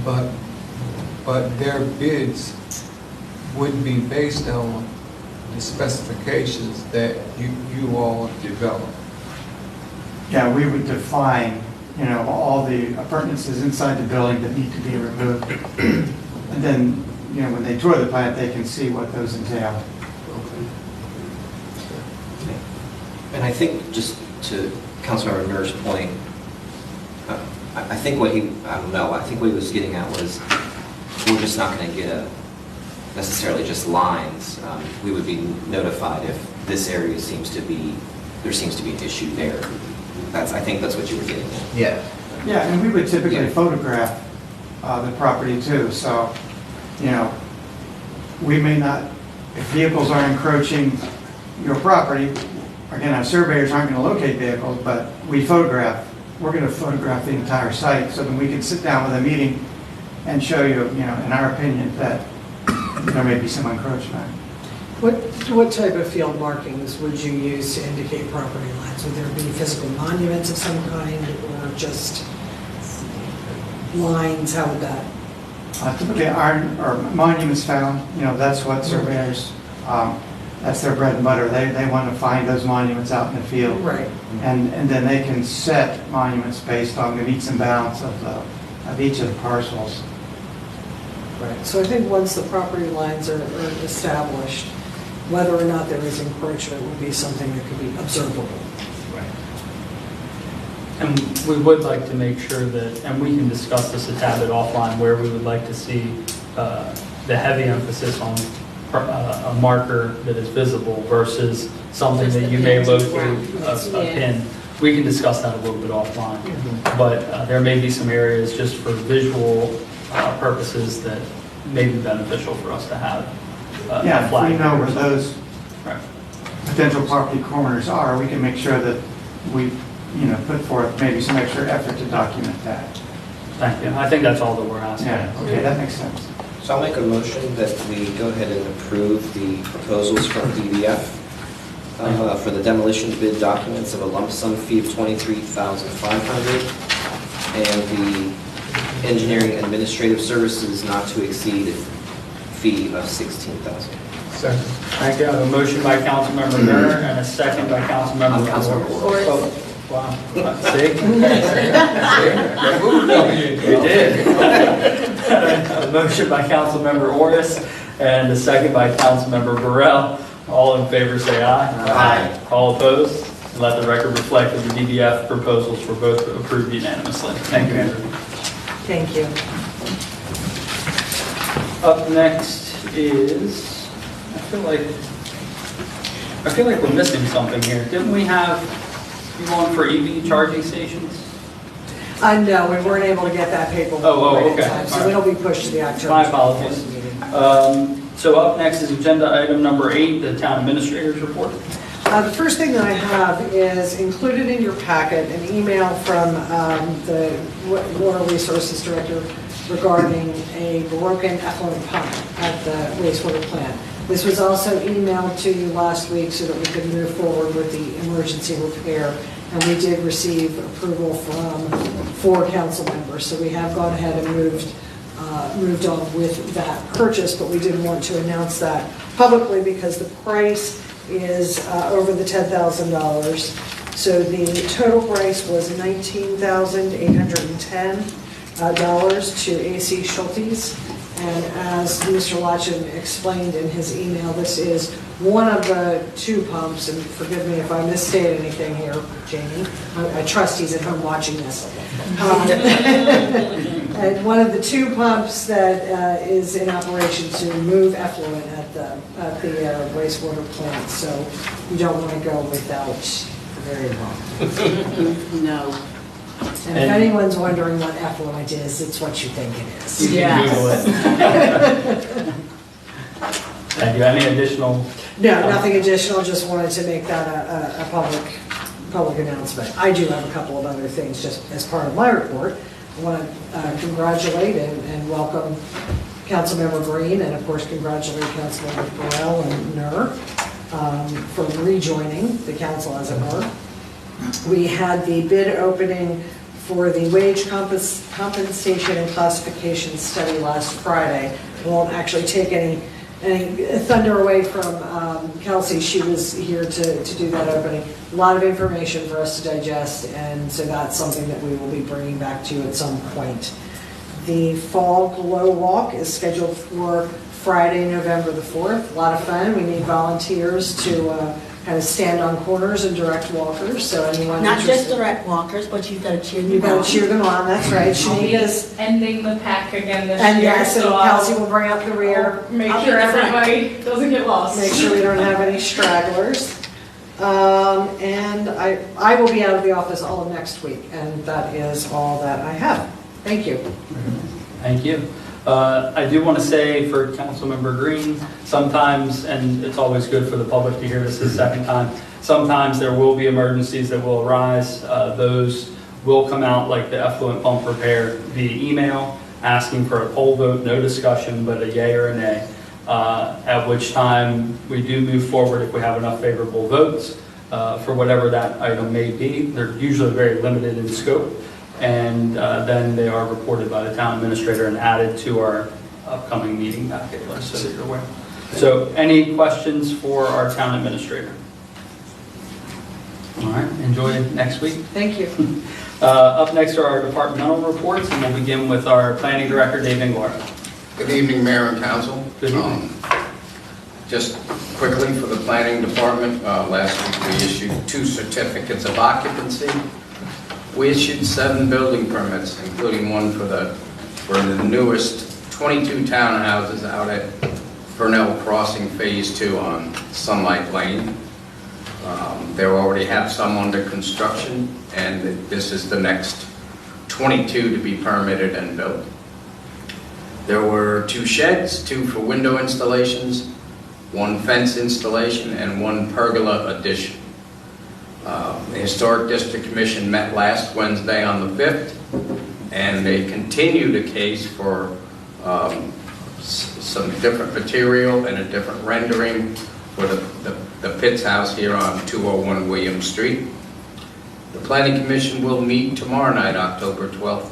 but their bids would be based on the specifications that you all develop. Yeah, we would define, you know, all the appurtenances inside the building that need to be removed. And then, you know, when they tour the plant, they can see what those entail. And I think, just to Councilmember Nur's point, I think what he, I don't know, I think what he was getting at was, we're just not going to get necessarily just lines. We would be notified if this area there seems to be an issue there. I think that's what you were getting at. Yeah. Yeah, and we would typically Yeah. photograph the property too, so, you know, we may not, if vehicles are encroaching your property, again, our surveyors aren't going to locate vehicles, but we're going to photograph the entire site, so then we can sit down with a meeting and show you, you know, in our opinion, that there may be some encroachment. What type of field markings would you use to indicate property lines? Would there be physical monuments of some kind or just lines? How would that? Typically, iron or monuments found, you know, that's what surveyors, that's their bread and butter. They want to find those monuments out in the field. Right. And then they can set monuments based on the meets and bounds of each of the parcels. Right. So I think once the property lines are established, whether or not there is encroachment would be something that could be observable. And we would like to make sure that, and we can discuss this a tad bit offline, where we would like to see the heavy emphasis on a marker that is visible versus something that you may locate a pin. We can discuss that a little bit offline. But there may be some areas just for visual purposes that may be beneficial for us to have. Yeah, if we flag know or where something. those potential property corners are, we can make sure that we, you know, put forth maybe some extra effort to document that. Thank you. I think that's all that we're asking. Yeah, okay, that makes sense. So I'll make a motion that we go ahead and approve the proposals from DBF for the demolition bid documents of a lump sum fee of $23,500 and the engineering administrative services not to exceed fee of $16,000. Second. Thank you. I have a motion by Councilmember Turner and a second by Councilmember Councilmember Orris. Oh, wow. See? You did. A motion by Councilmember Orris and a second by Councilmember Burrell. All in favor say aye. Aye. All opposed? And let the record reflect that the DBF proposals were both approved unanimously. Thank you, Andrew. Thank you. Up next is, I feel like we're missing something here. Didn't we have you on for EV charging stations? No, we weren't able to get that paperwork Oh, right in okay. time, so All right. it'll be pushed to the October. My apologies. 24th meeting. So up next is agenda item number 8, the town administrator's report. The first thing that I have is included in your packet an email from the Water Resources Director regarding a broken effluent pump at the wastewater plant. This was also emailed to you last week so that we could move forward with the emergency repair. And we did receive approval from 4 council members. So we have gone ahead and moved on with that purchase, but we didn't want to announce that publicly because the price is over the $10,000. So the total price was $19,810 to AC Schultes. And as Mr. Latchin explained in his email, this is one of the 2 pumps, and forgive me if I misstate anything here, Jamie. I trust he's at home watching this. And one of the 2 pumps that is in operation to move effluent at the wastewater plant. So you don't want to go without very long. No. And if anyone's wondering what effluent is, it's what you think it is. You can Google it. Thank you. Any additional? No, nothing additional, just wanted to make that a public announcement. I do have a couple of other things just as part of my report. I want to congratulate and welcome Councilmember Green, and of course congratulate Councilmember Burrell and Nur for rejoining the council as it were. We had the bid opening for the wage compensation and classification study last Friday. I won't actually take any thunder away from Kelsey. She was here to do that opening. A lot of information for us to digest, and so that's something that we will be bringing back to you at some point. The Fall Glow Walk is scheduled for Friday, November the 4th. A lot of fun. We need volunteers to kind of stand on corners and direct walkers, so anyone Not just interested- direct walkers, but you've got to cheer them You've got on. to cheer them on, that's right. I'll be Shanika's, ending the pack again this and year, yes, and so Kelsey I'll will bring up the rear. make I'll sure be the front. everybody doesn't get lost. Make sure we don't have any stragglers. And I will be out of the office all of next week, and that is all that I have. Thank you. Thank you. I do want to say for Councilmember Green, sometimes, and it's always good for the public to hear this the second time, sometimes there will be emergencies that will arise. Those will come out like the effluent pump repair via email, asking for a poll vote, no discussion, but a yay or a nay. At which time we do move forward if we have enough favorable votes for whatever that item may be. They're usually very limited in scope. And then they are reported by the town administrator and added to our upcoming meeting packet list so that you're aware. So any questions for our town administrator? All right, enjoy next week. Thank you. Up next are our departmental reports, and we'll begin with our planning director, Dave Inglar. Good evening, Mayor and Council. Good evening. Just quickly for the planning department, last week we issued 2 certificates of occupancy. We issued 7 building permits, including one for the newest 22 townhouses out at Burnell Crossing Phase 2 on Sunlight Lane. They already have some under construction, and this is the next 22 to be permitted and built. There were 2 sheds, 2 for window installations, 1 fence installation, and 1 pergola addition. The Historic District Commission met last Wednesday on the 5th, and they continued a case for some different material and a different rendering for the Pitts House here on 201 William Street. The Planning Commission will meet tomorrow night, October 12th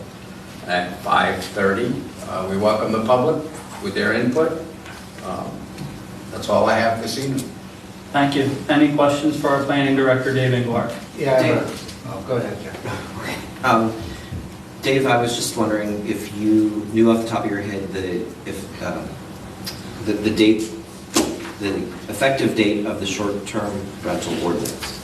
at 5:30. We welcome the public with their input. That's all I have this evening. Thank you. Any questions for our planning director, Dave Inglar? Yeah, go ahead, Jeff. Dave, I was just wondering if you knew off the top of your head the effective date of the short-term rental ordinance.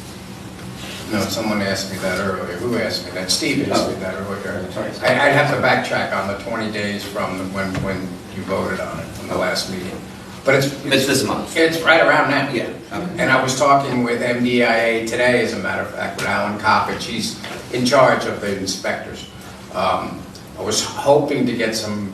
No, someone asked me that earlier. Who asked me that? Steve asked me that earlier. I'd have to backtrack on the 20 days from when you voted on it, from the last meeting. But it's this month. It's right around now. Yeah. And I was talking with MDIA today, as a matter of fact, with Alan Coppage. He's in charge of the inspectors. I was hoping to get some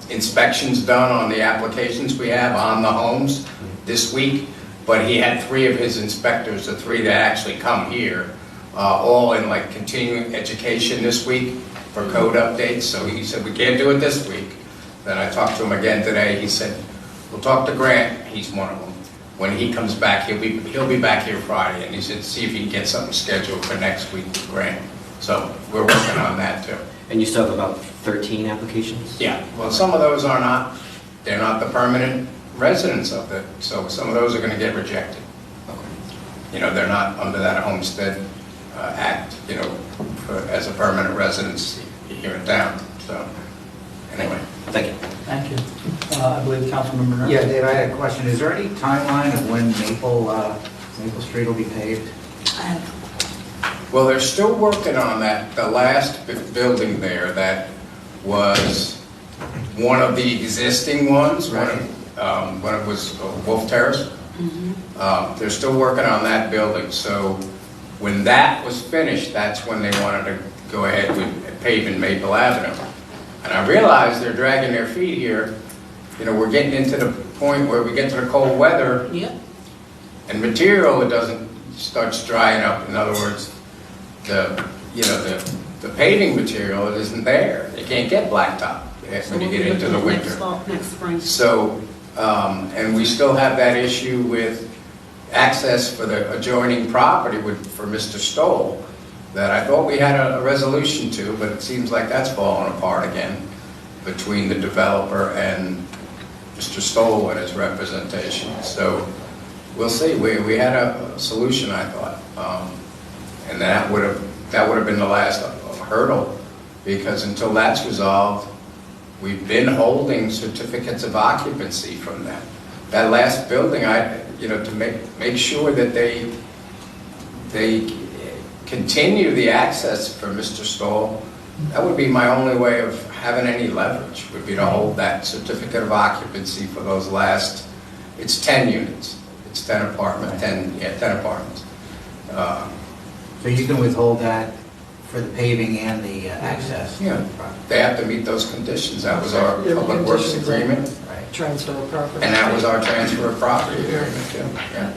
inspections done on the applications we have on the homes this week, but he had 3 of his inspectors, the 3 that actually come here, all in like continuing education this week for code updates. So he said, we can't do it this week. Then I talked to him again today. He said, we'll talk to Grant. He's one of them. When he comes back, he'll be back here Friday, and he said, see if he can get something scheduled for next week with Grant. So we're working on that too. And you still have about 13 applications? Yeah, well, some of those are not, they're not the permanent residents of it, so some of those are going to get rejected. You know, they're not under that Homestead Act, you know, as a permanent residence here in town, so, anyway. Thank you. Thank you. I believe Councilmember Nurse. Yeah, Dave, I had a question. Is there any timeline of when Maple Street will be paved? Well, they're still working on that, the last building there that was one of the existing ones, when it was Wolf Terrace. They're still working on that building, so when that was finished, that's when they wanted to go ahead with paving Maple Avenue. And I realize they're dragging their feet here. You know, we're getting into the point where we get to the cold weather, and material, it starts drying up. In other words, the paving material, it isn't there. They can't get blacktop when you get into the winter. Next spring. So, and we still have that issue with access for the adjoining property for Mr. Stoll, that I thought we had a resolution to, but it seems like that's falling apart again between the developer and Mr. Stoll and his representation. So we'll see. We had a solution, I thought, and that would have been the last hurdle, because until that's resolved, we've been holding certificates of occupancy from them. That last building, to make sure that they continue the access for Mr. Stoll, that would be my only way of having any leverage, would be to hold that certificate of occupancy for those last, it's 10 units. It's 10 apartments. So you can withhold that for the paving and the access? Yeah, they have to meet those conditions. That was our public works agreement. Transfer of property. And that was our transfer of property agreement too. Yeah.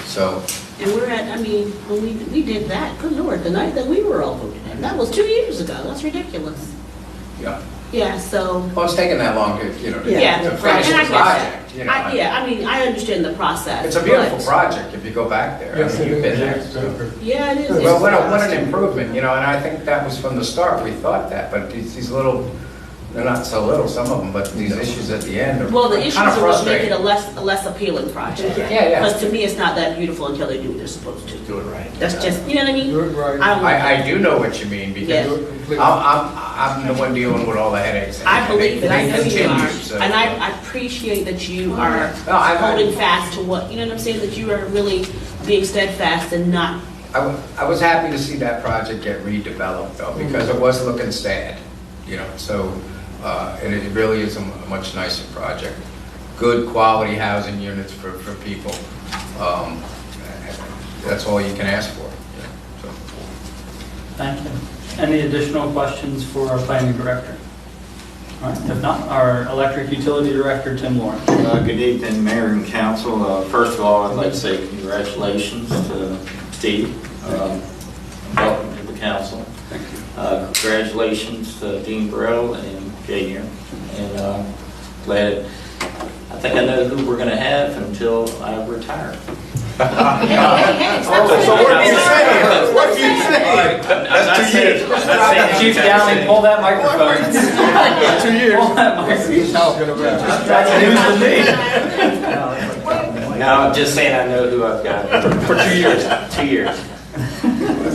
So. And when we did that, good Lord, the night that we were all voted in, that was 2 years ago. That's ridiculous. Yeah. Yeah, so. Well, it's taken that long to, to finish the and project. I understand the process. It's a beautiful project if you go back there. Yes, you've been there. Yeah, it is. Well, what an improvement, and I think that was from the start, we thought that, but these little, they're not so little, some of them, but these issues at the end are Well, the issues kind of are what make frustrating. it a less appealing project. Yeah. Because to me, it's not that beautiful until they do what they're supposed to. Do it right. That's just, you know what I mean? Do it right. I do know what you mean, because I'm the one dealing with all the headaches. I believe it, I know you continue, are. so- And I appreciate that you are I- holding fast to what, you know what I'm saying? That you are really being steadfast and not, I was happy to see that project get redeveloped though, because it was looking sad, so, and it really is a much nicer project. Good quality housing units for people. That's all you can ask for. So. Thank you. Any additional questions for our planning director? All right, if not, our electric utility director, Tim Lauren. Good evening, Mayor and Council. First of all, I'd like to say congratulations to Steve. Welcome to the council. Thank you. Congratulations to Dean Burrell and Junior. And I think I know who we're going to have until I retire. hey, stop So what do you say? What do you say? That's 2 years. Chief Dowling, pull that microphone. 2 years. Pull that microphone. He's talking about. That's news to me. No, I'm just saying I know who I've got for 2 years. 2 years.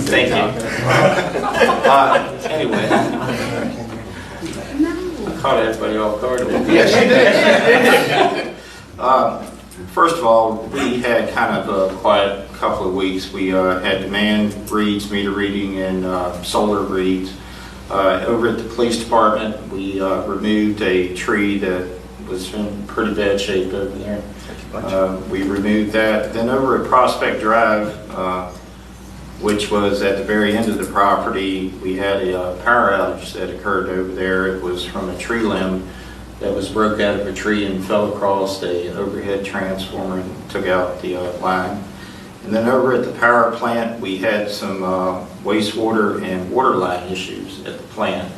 Thank you. Anyway, I caught everybody off guard. Yes, you did. First of all, we had kind of a quiet couple of weeks. We had demand reads, meter reading, and solar reads. Over at the police department, we removed a tree that was in pretty bad shape over there. We removed that. Then over at Prospect Drive, which was at the very end of the property, we had a power outage that occurred over there. It was from a tree limb that was broke out of a tree and fell across a overhead transformer and took out the line. And then over at the power plant, we had some wastewater and water line issues at the plant.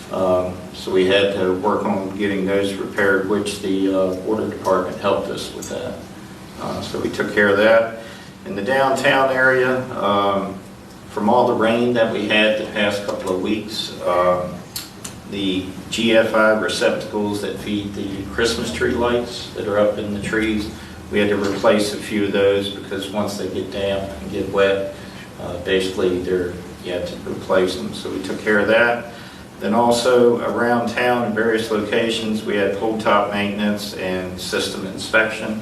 So we had to work on getting those repaired, which the water department helped us with that. So we took care of that. In the downtown area, from all the rain that we had the past couple of weeks, the GFI receptacles that feed the Christmas tree lights that are up in the trees, we had to replace a few of those because once they get damp and get wet, basically you have to replace them. So we took care of that. Then also around town in various locations, we had pole top maintenance and system inspection.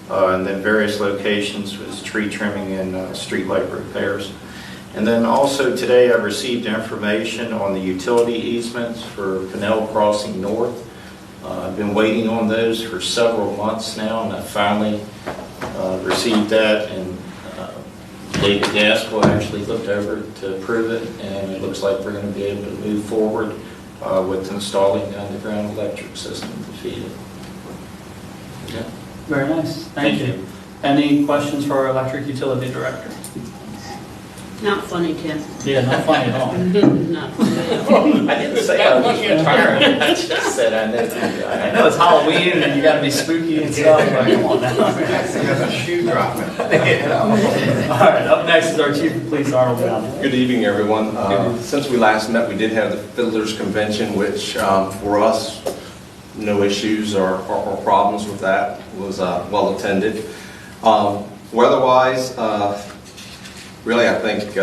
And then various locations was tree trimming and street light repairs. And then also today I received information on the utility easements for Pinnell Crossing North. I've been waiting on those for several months now, and I finally received that, and David Gaskell actually looked over to approve it, and it looks like we're going to be able to move forward with installing the underground electric system to feed it. Okay. Very nice. Thank you. Any questions for our electric utility director? Not funny, Tim. Yeah, not funny at all. Not funny at all. I didn't say I was retiring. I just said I know it's Halloween and you got to be spooky and stuff. But come on now. Shoe dropping. All right. Up next is our chief of police, Arnold Brown. Good evening, everyone. Since we last met, we did have the Fiddlers Convention, which for us, no issues or problems with that. It was well attended. Weather-wise, really, I think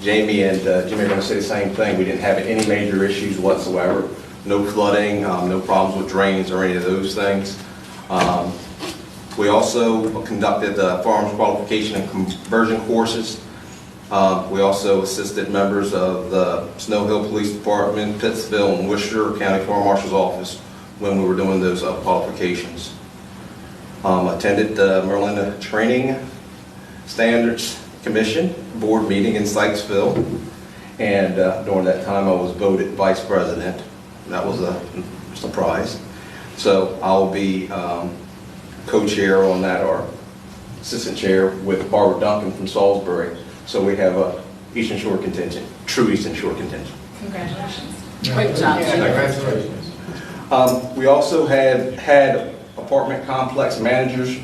Jamie and Jimmy are going to say the same thing. We didn't have any major issues whatsoever. No flooding, no problems with drains or any of those things. We also conducted the farms qualification and conversion courses. We also assisted members of the Snow Hill Police Department, Pittsville, and Worcester County Farm Marshal's Office when we were doing those qualifications. Attended the Merlin Training Standards Commission board meeting in Sykesville, and during that time I was voted vice president. That was a surprise. So I'll be co-chair on that, or assistant chair, with Barbara Duncan from Salisbury. So we have a Eastern Shore contingent, true Eastern Shore contingent. Congratulations. Great job. Congratulations. We also had apartment complex managers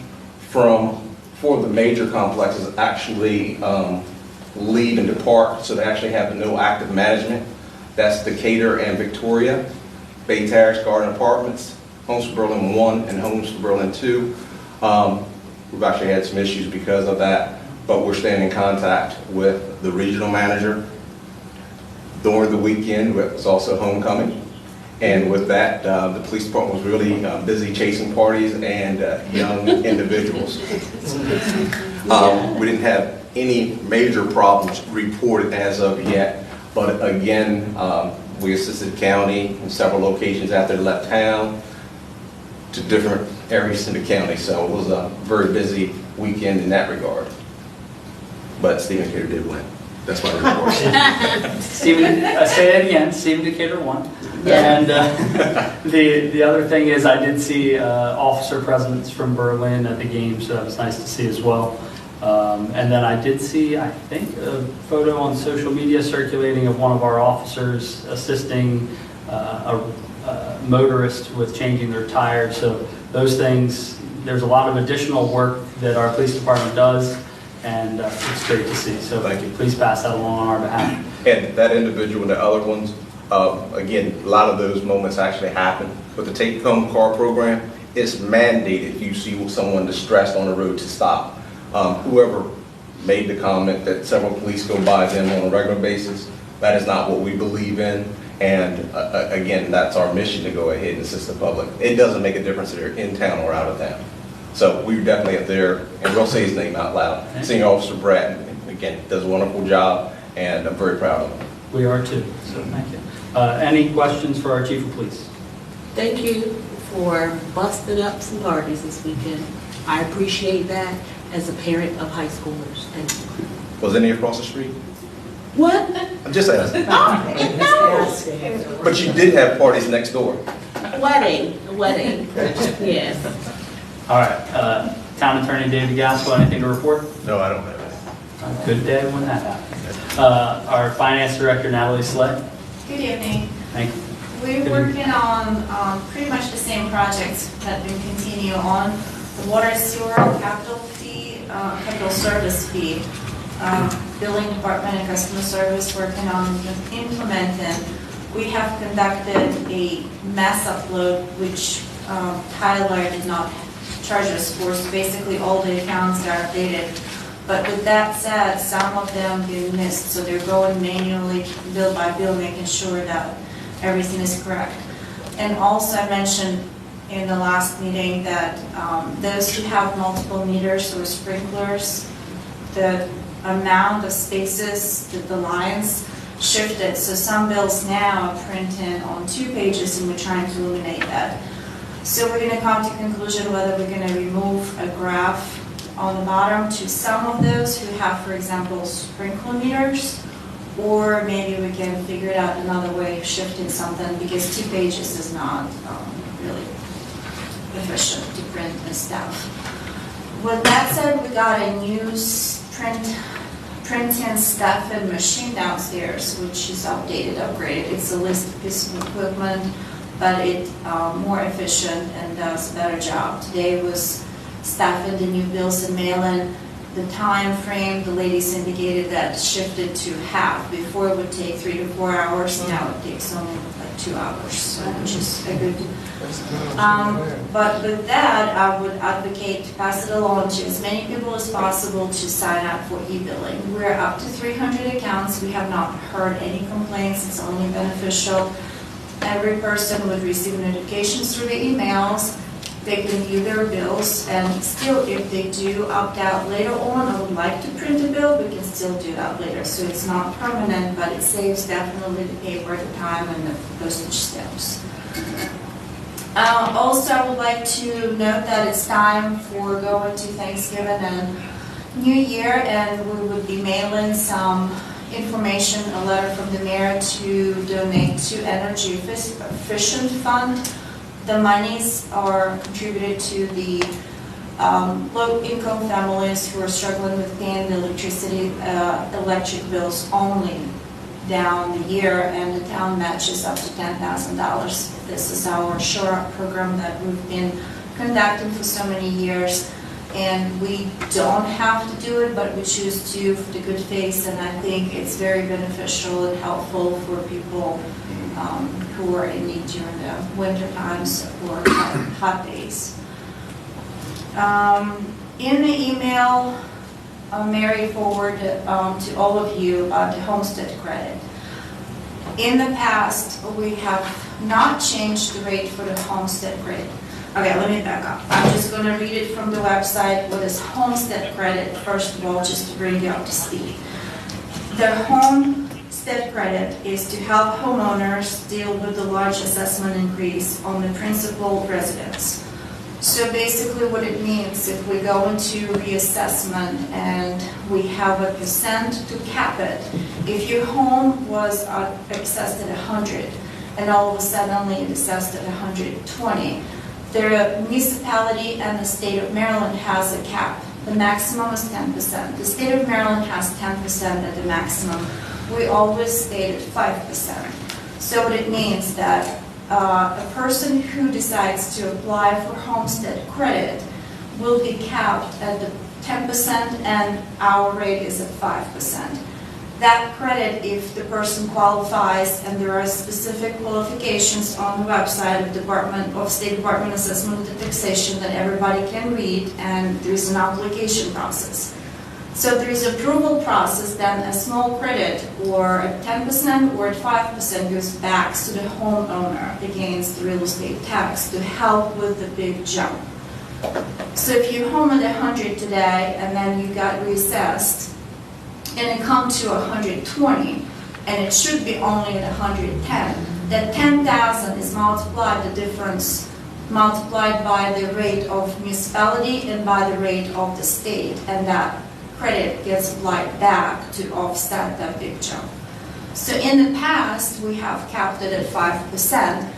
for the major complexes actually leave and depart, so they actually have no active management. That's Decatur and Victoria, Bay Terrace Garden Apartments, Homes for Berlin 1 and Homes for Berlin 2. We've actually had some issues because of that, but we're staying in contact with the regional manager. During the weekend, it was also homecoming. And with that, the police department was really busy chasing parties and young individuals. We didn't have any major problems reported as of yet, but again, we assisted county in several locations after they left town to different areas in the county, so it was a very busy weekend in that regard. But Stephen Decatur did win. That's my report. Stephen, I say it again, Stephen Decatur won. And the other thing is I did see officer presence from Berlin at the game, so that was nice to see as well. And then I did see, I think, a photo on social media circulating of one of our officers assisting a motorist with changing their tires. So those things, there's a lot of additional work that our police department does, and it's great to see. So thank you. Please pass that along on our behalf. And that individual and the other ones, again, a lot of those moments actually happen. With the Take Home Car program, it's mandated if you see someone distressed on the road to stop. Whoever made the comment that several police go by them on a regular basis, that is not what we believe in. And again, that's our mission, to go ahead and assist the public. It doesn't make a difference if they're in town or out of town. So we were definitely up there, and we'll say his name out loud. Senior Officer Bratton, again, does a wonderful job, and I'm very proud of him. We are too, so thank you. Any questions for our Chief of Police? Thank you for busting up some parties this weekend. I appreciate that as a parent of high schoolers. Thank you. Was any across the street? What? I'm just asking. No. But you did have parties next door. Wedding, yes. All right, Town Attorney David Gaskell, anything to report? No, I don't have it. Good day when that happens. Our Finance Director Natalie Slay. Good evening. Thank you. We're working on pretty much the same projects that we continue on. The water sewer capital fee, capital service fee, billing department and customer service working on implementing. We have conducted a mass upload, which Tyler did not charge us for, so basically all the accounts are updated. But with that said, some of them get missed, so they're going manually, bill by bill, making sure that everything is correct. And also I mentioned in the last meeting that those who have multiple meters or sprinklers, the amount of spaces, the lines shifted. So some bills now are printed on 2 pages, and we're trying to eliminate that. So we're going to come to conclusion whether we're going to remove a graph on the bottom to some of those who have, for example, sprinkler meters, or maybe we can figure it out another way of shifting something, because 2 pages is not really efficient to print and stuff. With that said, we got a new printing stuff and machine downstairs, which is updated, upgraded. It's a list piece of equipment, but it's more efficient and does a better job. Today was staffing the new bills and mailing. The time frame, the ladies indicated that shifted to half. Before it would take 3 to 4 hours, now it takes only like 2 hours, so which is a good. But with that, I would advocate to pass it along to as many people as possible to sign up for e-billing. We're up to 300 accounts. We have not heard any complaints. It's only beneficial. Every person would receive notifications through the emails. They can view their bills, and still, if they do opt out later on, I would like to print a bill, we can still do that later. So it's not permanent, but it saves definitely the paper, the time, and the postage stamps. Also, I would like to note that it's time for going to Thanksgiving and New Year, and we would be mailing some information, a letter from the mayor to donate to Energy Efficient Fund. The monies are contributed to the low-income families who are struggling with paying the electric bills only down the year, and the town matches up to $10,000. This is our Shore Up program that we've been conducting for so many years, and we don't have to do it, but we choose to for the good faith, and I think it's very beneficial and helpful for people who are in need during the winter times or hot days. In the email, Mary forwarded to all of you about the homestead credit. In the past, we have not changed the rate for the homestead credit. Okay, let me back up. I'm just going to read it from the website. What is homestead credit? First of all, just to bring you up to speed. The homestead credit is to help homeowners deal with the large assessment increase on the principal residence. So basically what it means, if we go into reassessment and we have a percent to cap it, if your home was assessed at 100 and all of a sudden it's assessed at 120, the municipality and the state of Maryland has a cap. The maximum is 10%. The state of Maryland has 10% at the maximum. We always stayed at 5%. So what it means that a person who decides to apply for homestead credit will be capped at the 10%, and our rate is at 5%. That credit, if the person qualifies, and there are specific qualifications on the website of State Department Assessment and Taxation that everybody can read, and there's an application process. So there is an approval process, then a small credit, or at 10% or at 5% goes back to the homeowner against the real estate tax to help with the big jump. So if you home at 100 today and then you got reassessed and it come to 120 and it should be only at 110, that 10,000 is multiplied, the difference multiplied by the rate of municipality and by the rate of the state, and that credit gets applied back to offset that big jump. So in the past, we have capped it at 5%.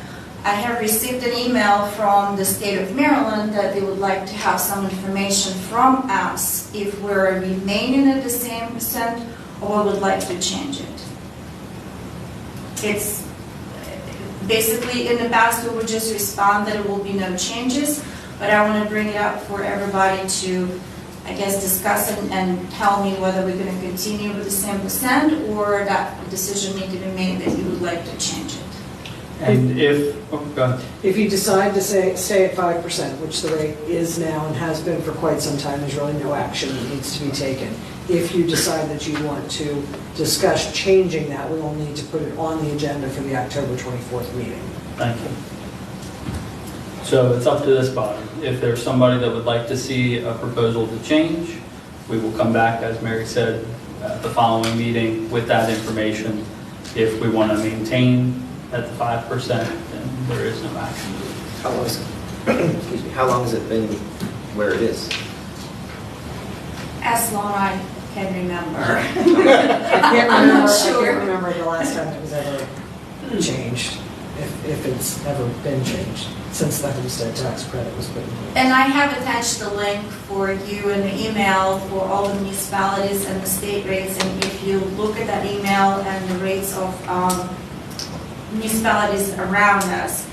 I have received an email from the state of Maryland that they would like to have some information from us if we're remaining at the same percent or would like to change it. It's basically, in the past, we would just respond that there will be no changes, but I want to bring it up for everybody to, I guess, discuss and tell me whether we're going to continue with the same percent or that a decision need to be made that you would like to change it. And if, oh, go ahead. If you decide to stay at 5%, which the rate is now and has been for quite some time, there's really no action that needs to be taken. If you decide that you want to discuss changing that, we will need to put it on the agenda for the October 24th meeting. Thank you. So it's up to this body. If there's somebody that would like to see a proposal to change, we will come back, as Mary said, at the following meeting with that information. If we want to maintain at the 5%, then there is no action. How long is it? Excuse me. How long has it been where it is? As long as I can remember. I can't remember the last time it was ever changed, if it's ever been changed, since the homestead tax credit was put in place. And I have attached the link for you in the email for all the municipalities and the state rates. And if you look at that email and the rates of municipalities around us,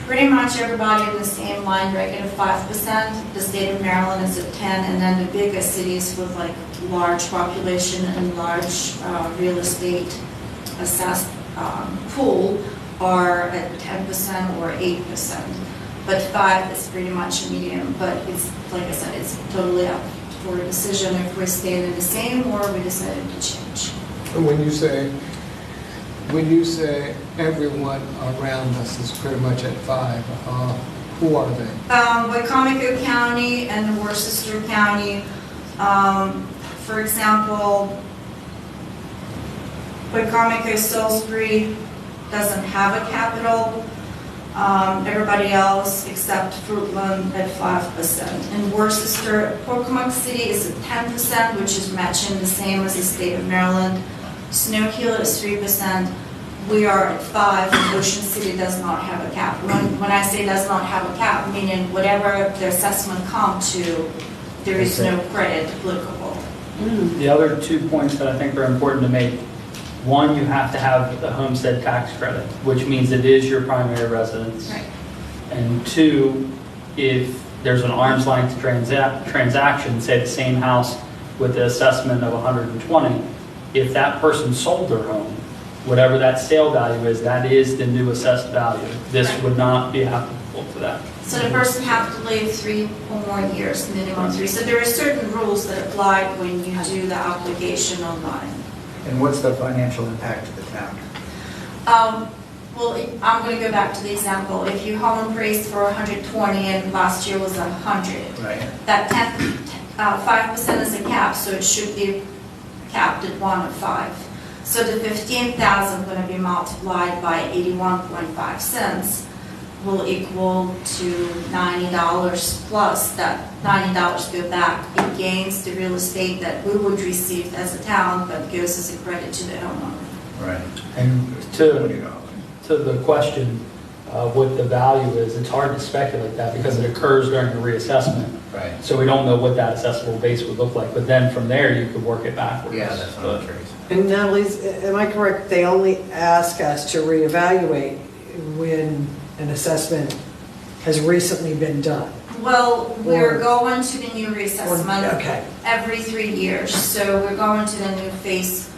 pretty much everybody in the same line bracket of 5%. The state of Maryland is at 10, and then the biggest cities with like large population and large real estate assessed pool are at 10% or 8%. But 5 is pretty much a medium, but it's, like I said, it's totally up for a decision if we're staying the same or we decided to change. And when you say everyone around us is pretty much at 5, who are they? Wycomico County and Worcester County. For example, Wycomico Salisbury doesn't have a capital. Everybody else except Fruitland at 5%. In Worcester, Pocomoke City is at 10%, which is matching the same as the state of Maryland. Snow Hill is 3%. We are at 5%, and Ocean City does not have a cap. When I say does not have a cap, meaning whatever the assessment comes to, there is no credit applicable. The other 2 points that I think are important to make. One, you have to have the homestead tax credit, which means it is your primary residence. Right. And 2, if there's an arm's length transaction, say the same house with the assessment of 120, if that person sold their home, whatever that sale value is, that is the new assessed value. This would not be applicable to that. So the person have to live 3 or more years, minimum 3. So there are certain rules that apply when you do the application online. And what's the financial impact to the town? Well, I'm going to go back to the example. If you home appraised for 120 and last year was 100, Right. that 5% is a cap, so it should be capped at 1 or 5. So the 15,000 going to be multiplied by 81.5 cents will equal to $90 plus. That $90 go back against the real estate that we would receive as a town, but goes as a credit to the homeowner. Right. And to the question, what the value is, it's hard to speculate that because it occurs during the reassessment. Right. So we don't know what that assessable base would look like, but then from there you could work it backwards. Yeah, that's what I'm curious. And Natalie, am I correct, they only ask us to reevaluate when an assessment has recently been done? Well, we're going to the new reassessment Okay. every 3 years. So we're going to the new phase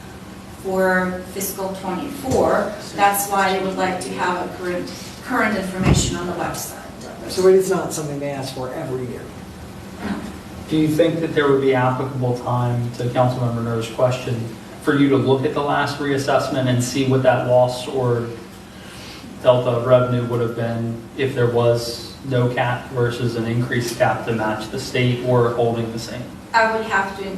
for fiscal '24. That's why they would like to have a current information on the website. So it is not something they ask for every year? Do you think that there would be applicable time, to Councilmember Noer's question, for you to look at the last reassessment and see what that loss or delta of revenue would have been if there was no cap versus an increased cap to match the state or holding the same? I would have to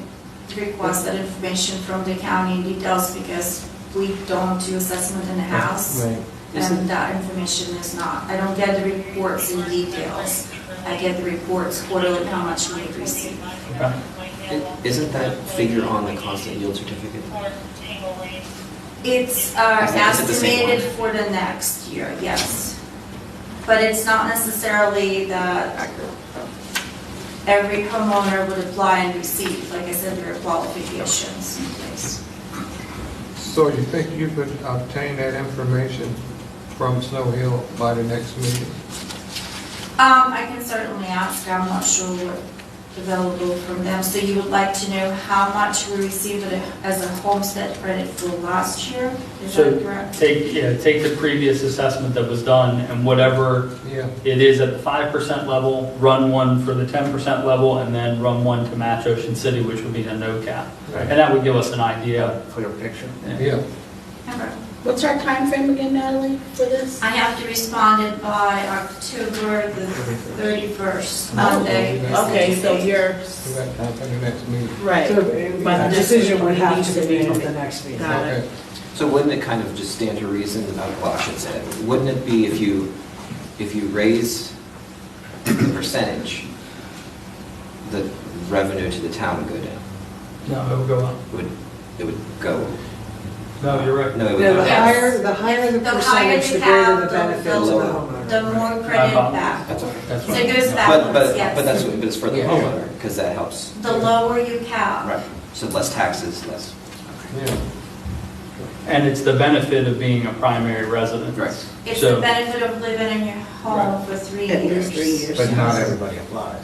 request that information from the county details because we don't do assessment in the house. Right. And that information is not, I don't get the reports in details. I get the reports quarterly how much we receive. Okay. Isn't that figure on the constant yield certificate? It's Is it the same estimated one? for the next year, yes. But it's not necessarily that every homeowner would apply and receive. Like I said, there are qualifications in place. So you think you could obtain that information from Snow Hill by the next meeting? I can certainly ask. I'm not sure what's available from them. So you would like to know how much we received as a homestead credit for last year? Is So that correct? take the previous assessment that was done and whatever it is at the 5% level, run one for the 10% level, and then run one to match Ocean City, which would be a no cap. Right. And that would give us an idea. Clear picture. Yeah. Okay. What's our time frame again, Natalie, for this? I have to respond it by October the 31st, Monday. Okay, so you're, We got time for the next meeting. right. So the decision would have to be made at the next meeting. Got it. Okay. So wouldn't it kind of just stand to reason, well, I shouldn't say it, wouldn't it be if you raise the percentage, the revenue to the town would go down? No, it would go up. It would go, No, you're right. no, it would No, go the down. higher the percentage, the greater the benefit to the lower. homeowner. The more credit back. That's okay. That's So right. it goes But backwards, yes. it's for the Yeah. homeowner, because that helps. The lower you cap. Right. So less taxes, less. Yeah. And it's the benefit of being a primary resident. Right. It's So- the benefit of living in your home for 3 At years. least 3 years. But not everybody applies.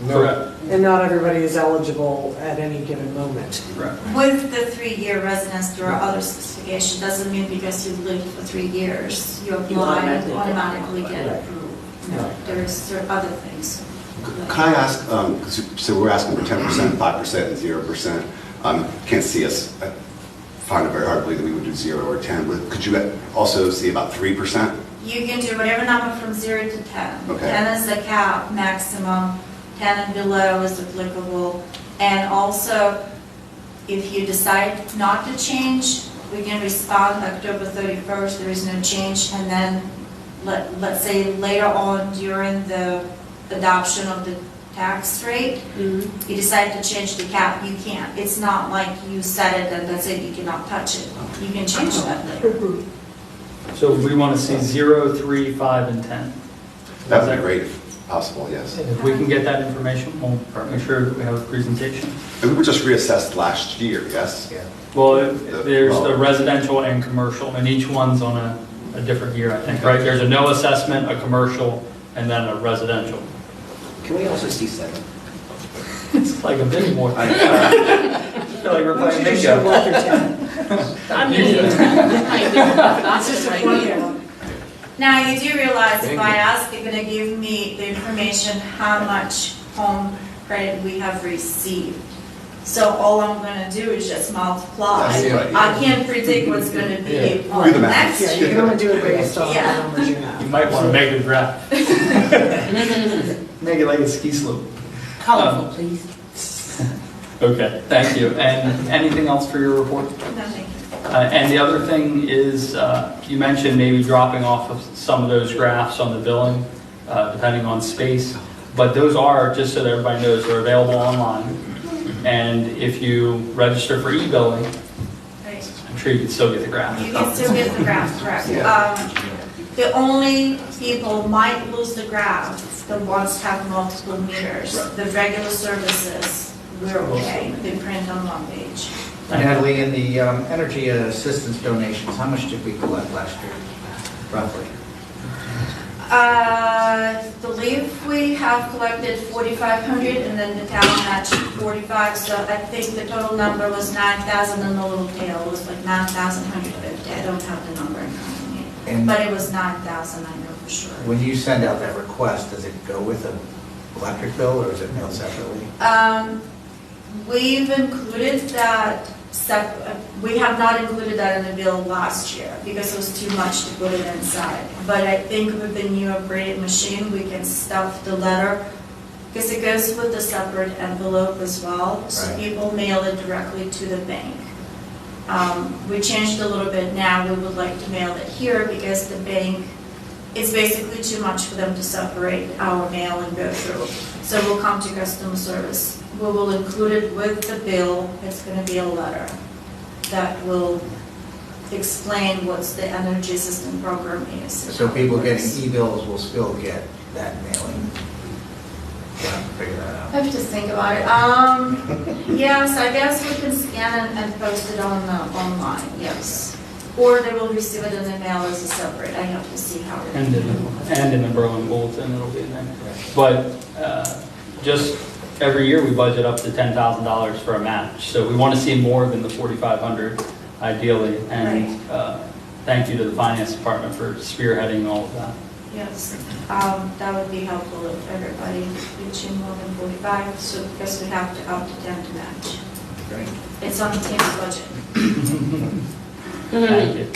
Correct. And not everybody is eligible at any given moment. Correct. With the 3-year residence, there are other specifications. Doesn't mean because you lived for 3 years, you apply and automatically get approved. No, there are other things. Can I ask, so we're asking for 10%, 5%, and 0%. Can't see us, I find it very hard to believe that we would do 0 or 10, but could you also see about 3%? You can do whatever number from 0 to 10. Okay. 10 is the cap maximum, 10 and below is applicable. And also, if you decide not to change, we can respond October 31st, there is no change, and then let's say later on during the adoption of the tax rate, you decide to change the cap, you can't. It's not like you set it and that's it, you cannot touch it. You can change that later. So we want to see 0, 3, 5, and 10. That would be great if possible, yes. If we can get that information, we'll make sure that we have a presentation. And we were just reassessed last year, yes? Yeah. Well, there's the residential and commercial, and each one's on a different year, I think, right? There's a no assessment, a commercial, and then a residential. Can we also see 7? It's like a bit more. I feel like we're playing Just bingo. 1 through 10. I mean, It's just a plan. Now, you do realize if I ask, you're gonna give me the information how much home credit we have received. So all I'm gonna do is just multiply. That's right. I can't predict what's gonna be Do on the the math. next Yeah, you year. can only do it based on the Yeah. numbers you have. You might want to make a graph. Make it like a ski slope. colorful, please. Okay, thank you. And anything else for your report? No, thank you. And the other thing is, you mentioned maybe dropping off of some of those graphs on the billing, depending on space. But those are, just so that everybody knows, they're available online. And if you register for e-billing, Right. I'm sure you can still get the graph. You can still get the graph, correct. The only people might lose the graph, the ones have multiple meters. The regular services, we're okay, they print on one page. Natalie, in the energy assistance donations, how much did we collect last year, roughly? I believe we have collected 4,500 and then the town matched 45, so I think the total number was 9,000 and a little tail, it was like 9,150. I don't have the number in front of me, And but it was 9,000, I know for sure. when you send out that request, does it go with an electric bill or is it mailed separately? We've included that we have not included that in the bill last year because it was too much to put it inside. But I think with the new upgraded machine, we can stuff the letter, because it goes with the separate envelope as well, so Right. people mail it directly to the bank. We changed a little bit now, we would like to mail it here because the bank, it's basically too much for them to separate our mail and go through. So we'll come to customer service. We will include it with the bill. It's going to be a letter that will explain what the energy system program is. So people getting e-bills will still get that mailing. Yeah, figure that out. I have to think about it. Yes, I guess we can scan and post it on online, yes. Or they will receive it in the mail as a separate. I have to see how it. And in the Berlin Bulletin, it'll be there. But just every year, we budget up to $10,000 for a match. So we want to see more than the $4,500 ideally. And thank you to the Finance Department for spearheading all of that. Yes, that would be helpful if everybody reaching more than 45, so because we have to up to 10 to match. Great. It's on the team's budget. Thank you.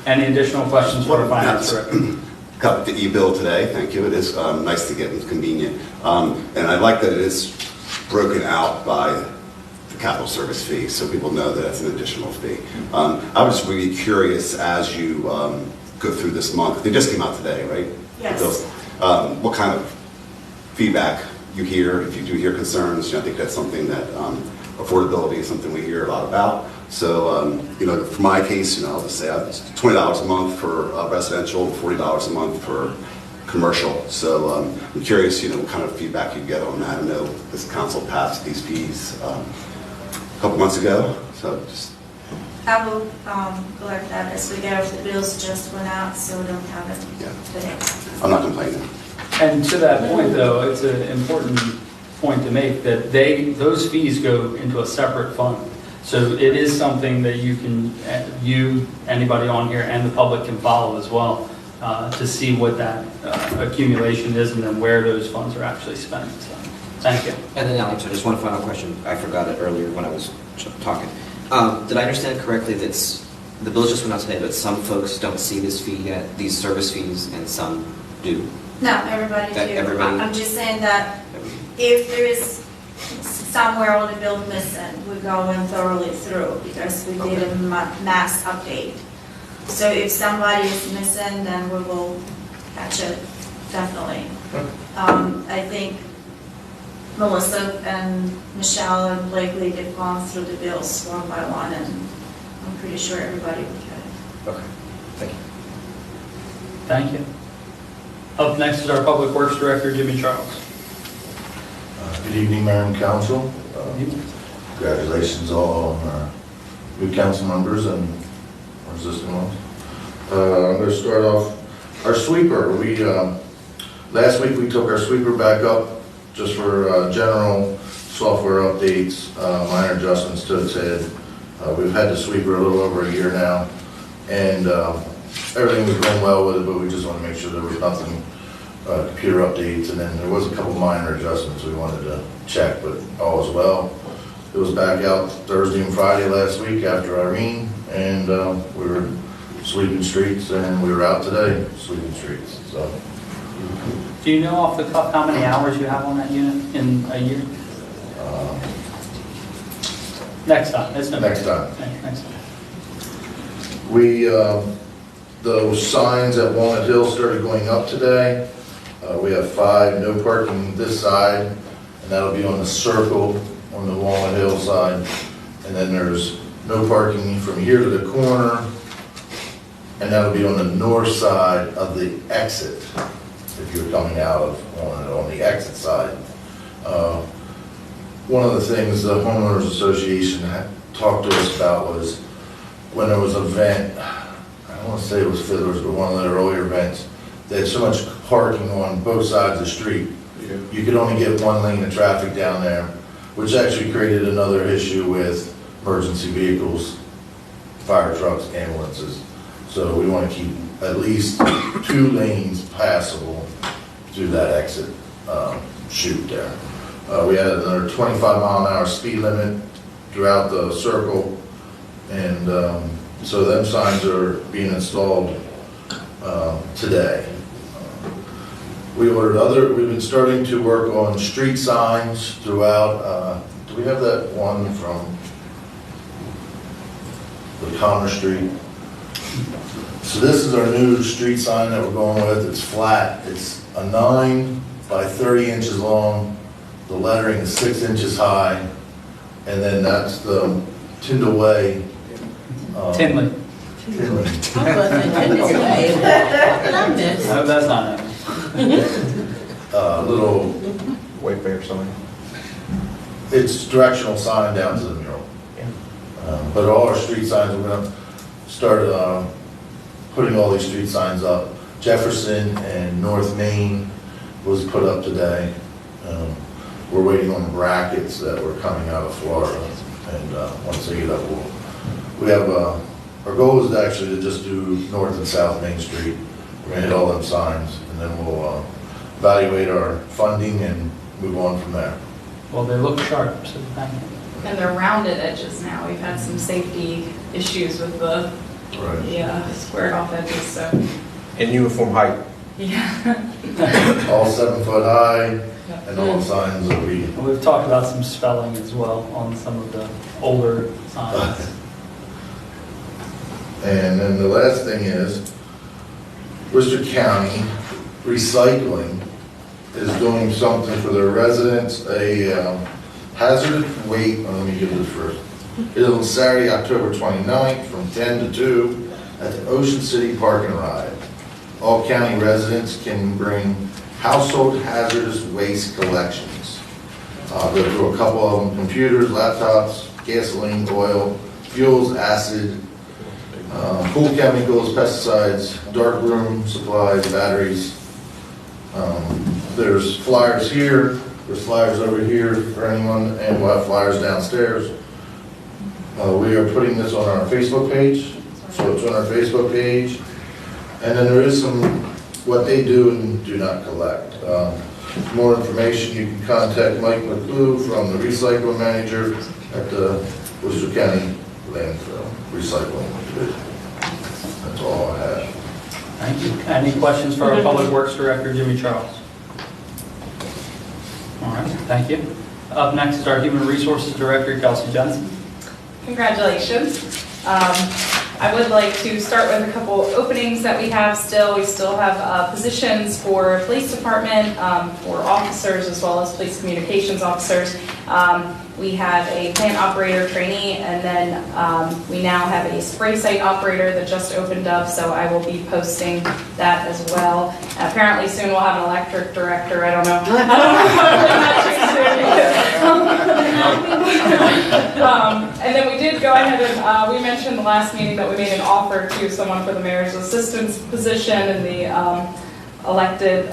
Any additional questions for the Finance Director? Got the e-bill today, thank you. It is nice to get and convenient. And I like that it is broken out by the capital service fee, so people know that it's an additional fee. I was really curious as you go through this month. They just came out today, right? Yes. What kind of feedback you hear, if you do hear concerns? I think that's something that affordability is something we hear a lot about. So, for my case, I'll just say it's $20 a month for residential, $40 a month for commercial. So I'm curious, what kind of feedback you get on that. I know this council passed these fees a couple months ago, so just. I will collect that as we go. The bills just went out, so we don't have it today. I'm not complaining. And to that point, though, it's an important point to make that those fees go into a separate fund. So it is something that anybody on here, and the public can follow as well to see what that accumulation is and then where those funds are actually spent. So, thank you. And then Alex, just one final question. I forgot it earlier when I was talking. Did I understand correctly that the bill just went out today, but some folks don't see this fee yet, these service fees, and some do? No, everybody do. Everybody? I'm just saying that if there is somewhere on the bill missing, we go in thoroughly through because we did a mass update. So if somebody is missing, then we will catch it, definitely. I think Melissa and Michelle and Blakely, they've gone through the bills one by one, and I'm pretty sure everybody will get it. Okay, thank you. Thank you. Up next is our Public Works Director, Jimmy Charles. Good evening, Mayor and Council. Congratulations all on our new council members and our existing ones. I'm going to start off our sweeper. Last week we took our sweeper back up just for general software updates, minor adjustments to its head. We've had the sweeper a little over a year now, and everything was going well with it, but we just want to make sure there was nothing, computer updates, and then there was a couple minor adjustments we wanted to check, but all is well. It was back out Thursday and Friday last week after Irene, and we were sweeping streets, and we were out today sweeping streets. So. Do you know off the cuff how many hours you have on that unit in a year? Next time. Next time. Next time. Those signs at Walnut Hill started going up today. We have 5 no parking this side, and that'll be on the circle on the Walnut Hill side. And then there's no parking from here to the corner, and that'll be on the north side of the exit, if you're coming out of on the exit side. One of the things the homeowners association had talked to us about was when there was an event, I don't want to say it was Fiddlers, but one of their earlier events, they had so much parking on both sides of the street. You could only get one lane of traffic down there, which actually created another issue with emergency vehicles, fire trucks, ambulances. So we want to keep at least 2 lanes passable through that exit chute there. We had another 25-mile-an-hour speed limit throughout the circle, And so them signs are being installed today. We've been starting to work on street signs throughout, do we have that one from the Commerce Street? So this is our new street sign that we're going with. It's flat. It's a 9 by 30 inches long. The lettering is 6 inches high. And then that's the Tyndall Way. Tinley. Tinley. I wasn't in this way. What I missed? No, that's not it. Little, Wayfair sign. it's directional sign down to the mural. But all our street signs, we're gonna start putting all these street signs up. Jefferson and North Main was put up today. We're waiting on the brackets that were coming out of Florida. And once they get up, we have, our goal is actually to just do North and South Main Street. We're gonna hit all them signs, and then we'll evaluate our funding and move on from there. Well, they look sharp, so thank you. And they're rounded edges now. We've had some safety issues with the squared off edges, so. In uniform height. Yeah. All 7 foot high, and all signs will be. And we've talked about some spelling as well on some of the older signs. And then the last thing is, Worcester County Recycling is doing something for their residents, a hazardous waste, let me give this first. It is on Saturday, October 29th from 10 to 2 at the Ocean City Park and Ride. All county residents can bring household hazardous waste collections. Go through a couple of them: computers, laptops, gasoline, oil, fuels, acid, pool chemicals, pesticides, dark room supplies, batteries. There's flyers here, there's flyers over here for anyone, and we'll have flyers downstairs. We are putting this on our Facebook page, so it's on our Facebook page. And then there is some, what they do and do not collect. More information, you can contact Mike McClue from the recycling manager at the Worcester County Landfill Recycling Division. That's all I have. Thank you. Any questions for our Public Works Director, Jimmy Charles? All right, thank you. Up next is our Human Resources Director, Kelsey Jensen. Congratulations. I would like to start with a couple openings that we have still. We still have positions for police department, for officers, as well as police communications officers. We have a plant operator trainee, and then we now have a spray site operator that just opened up, so I will be posting that as well. Apparently soon we'll have an electric director. I don't know. And then we did go ahead and we mentioned in the last meeting that we made an offer to someone for the mayor's assistant's position in the elected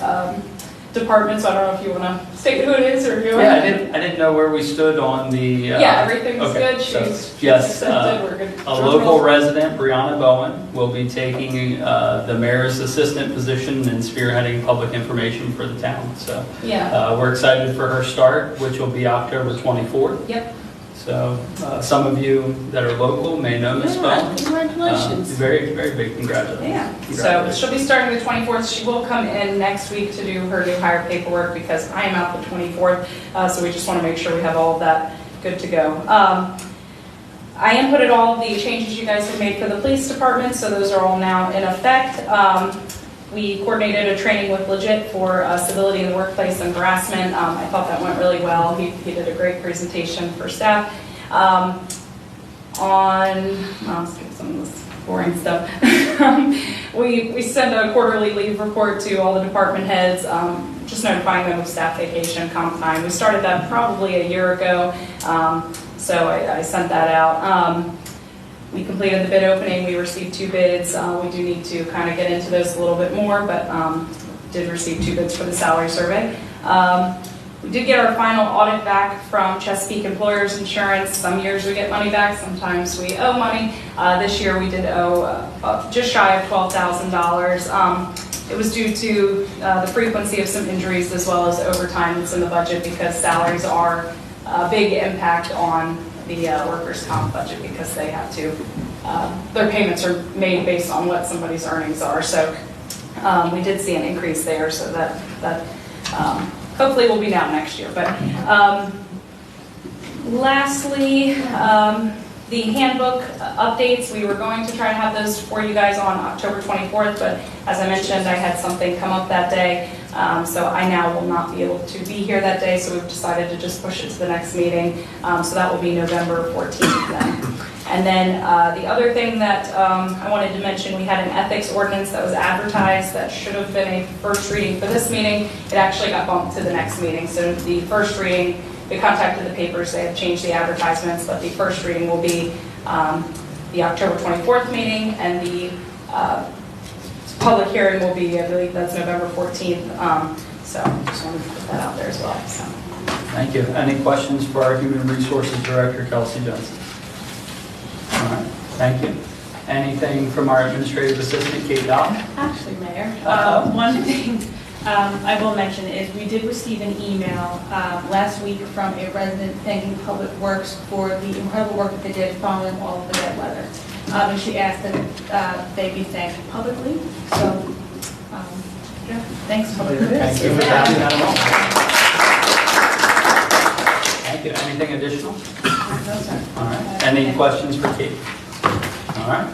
department, so I don't know if you want to state who it is or you. Yeah, I didn't know where we stood on the. Yeah, everything was okay. good. Yes, she's accepted. We're good. A local resident, Brianna Bowen, will be taking the mayor's assistant position and spearheading public information for the town. So yeah, we're excited for her start, which will be October 24th. Yep. So some of you that are local may know Ms. Bowen. Congratulations. Very, very big congratulations. Yeah, so she'll be starting the 24th. She will come in next week to do her new hire paperwork because I am out the 24th, so we just want to make sure we have all of that good to go. I inputted all of the changes you guys have made for the police department, so those are all now in effect. We coordinated a training with Legit for civility in the workplace and harassment. I thought that went really well. He did a great presentation for staff. I'll skip some of this boring stuff. We send a quarterly leave report to all the department heads, just notifying them of staff vacation, comp time. We started that probably a year ago, so I sent that out. We completed the bid opening. We received 2 bids. We do need to kind of get into this a little bit more, but did receive 2 bids for the salary survey. We did get our final audit back from Chesapeake Employers Insurance. Some years we get money back, sometimes we owe money. This year we did owe just shy of $12,000. It was due to the frequency of some injuries as well as overtime that's in the budget because salaries are a big impact on the workers' comp budget because they have to, their payments are made based on what somebody's earnings are. So we did see an increase there, so that hopefully will be now next year. But lastly, the handbook updates, we were going to try to have those for you guys on October 24th, but as I mentioned, I had something come up that day, so I now will not be able to be here that day, so we've decided to just push it to the next meeting, so that will be November 14th then. And then the other thing that I wanted to mention, we had an ethics ordinance that was advertised that should have been a first reading for this meeting. It actually got bumped to the next meeting, so the first reading, we contacted the papers, they have changed the advertisements, but the first reading will be the October 24th meeting, and the public hearing will be, I believe that's November 14th. So just wanted to put that out there as well. So. Thank you. Any questions for our Human Resources Director, Kelsey Johnson? All right, thank you. Anything from our Administrative Assistant, Kate Dodd? Actually, Mayor, one thing I will mention is we did receive an email last week from a resident thanking Public Works for the incredible work that they did following all of the bad weather. And she asked that they be thanked publicly. So, yeah, thanks, Public Works. Thank you for that. Thank you. Anything additional? No, sir. All right. Any questions for Kate? All right.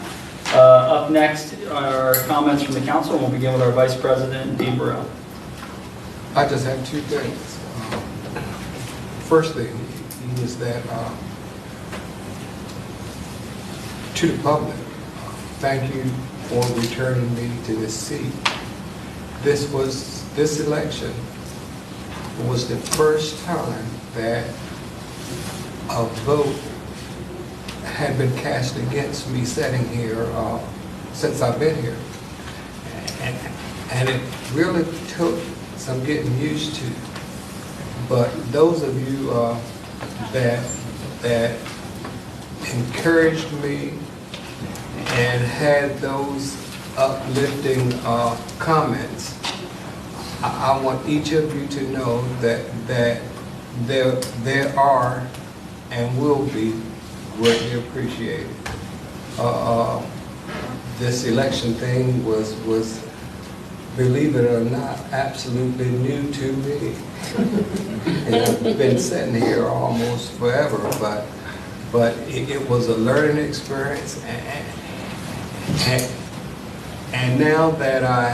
Up next are comments from the council. We'll begin with our Vice President, Dean Burrell. I just have two things. First thing is that to the public, thank you for returning me to this seat. This election was the first time that a vote had been cast against me sitting here since I've been here. And it really took some getting used to. But those of you that encouraged me and had those uplifting comments, I want each of you to know that there are and will be greatly appreciated. This election thing was, believe it or not, absolutely new to me. And I've been sitting here almost forever, but it was a learning experience. And now that I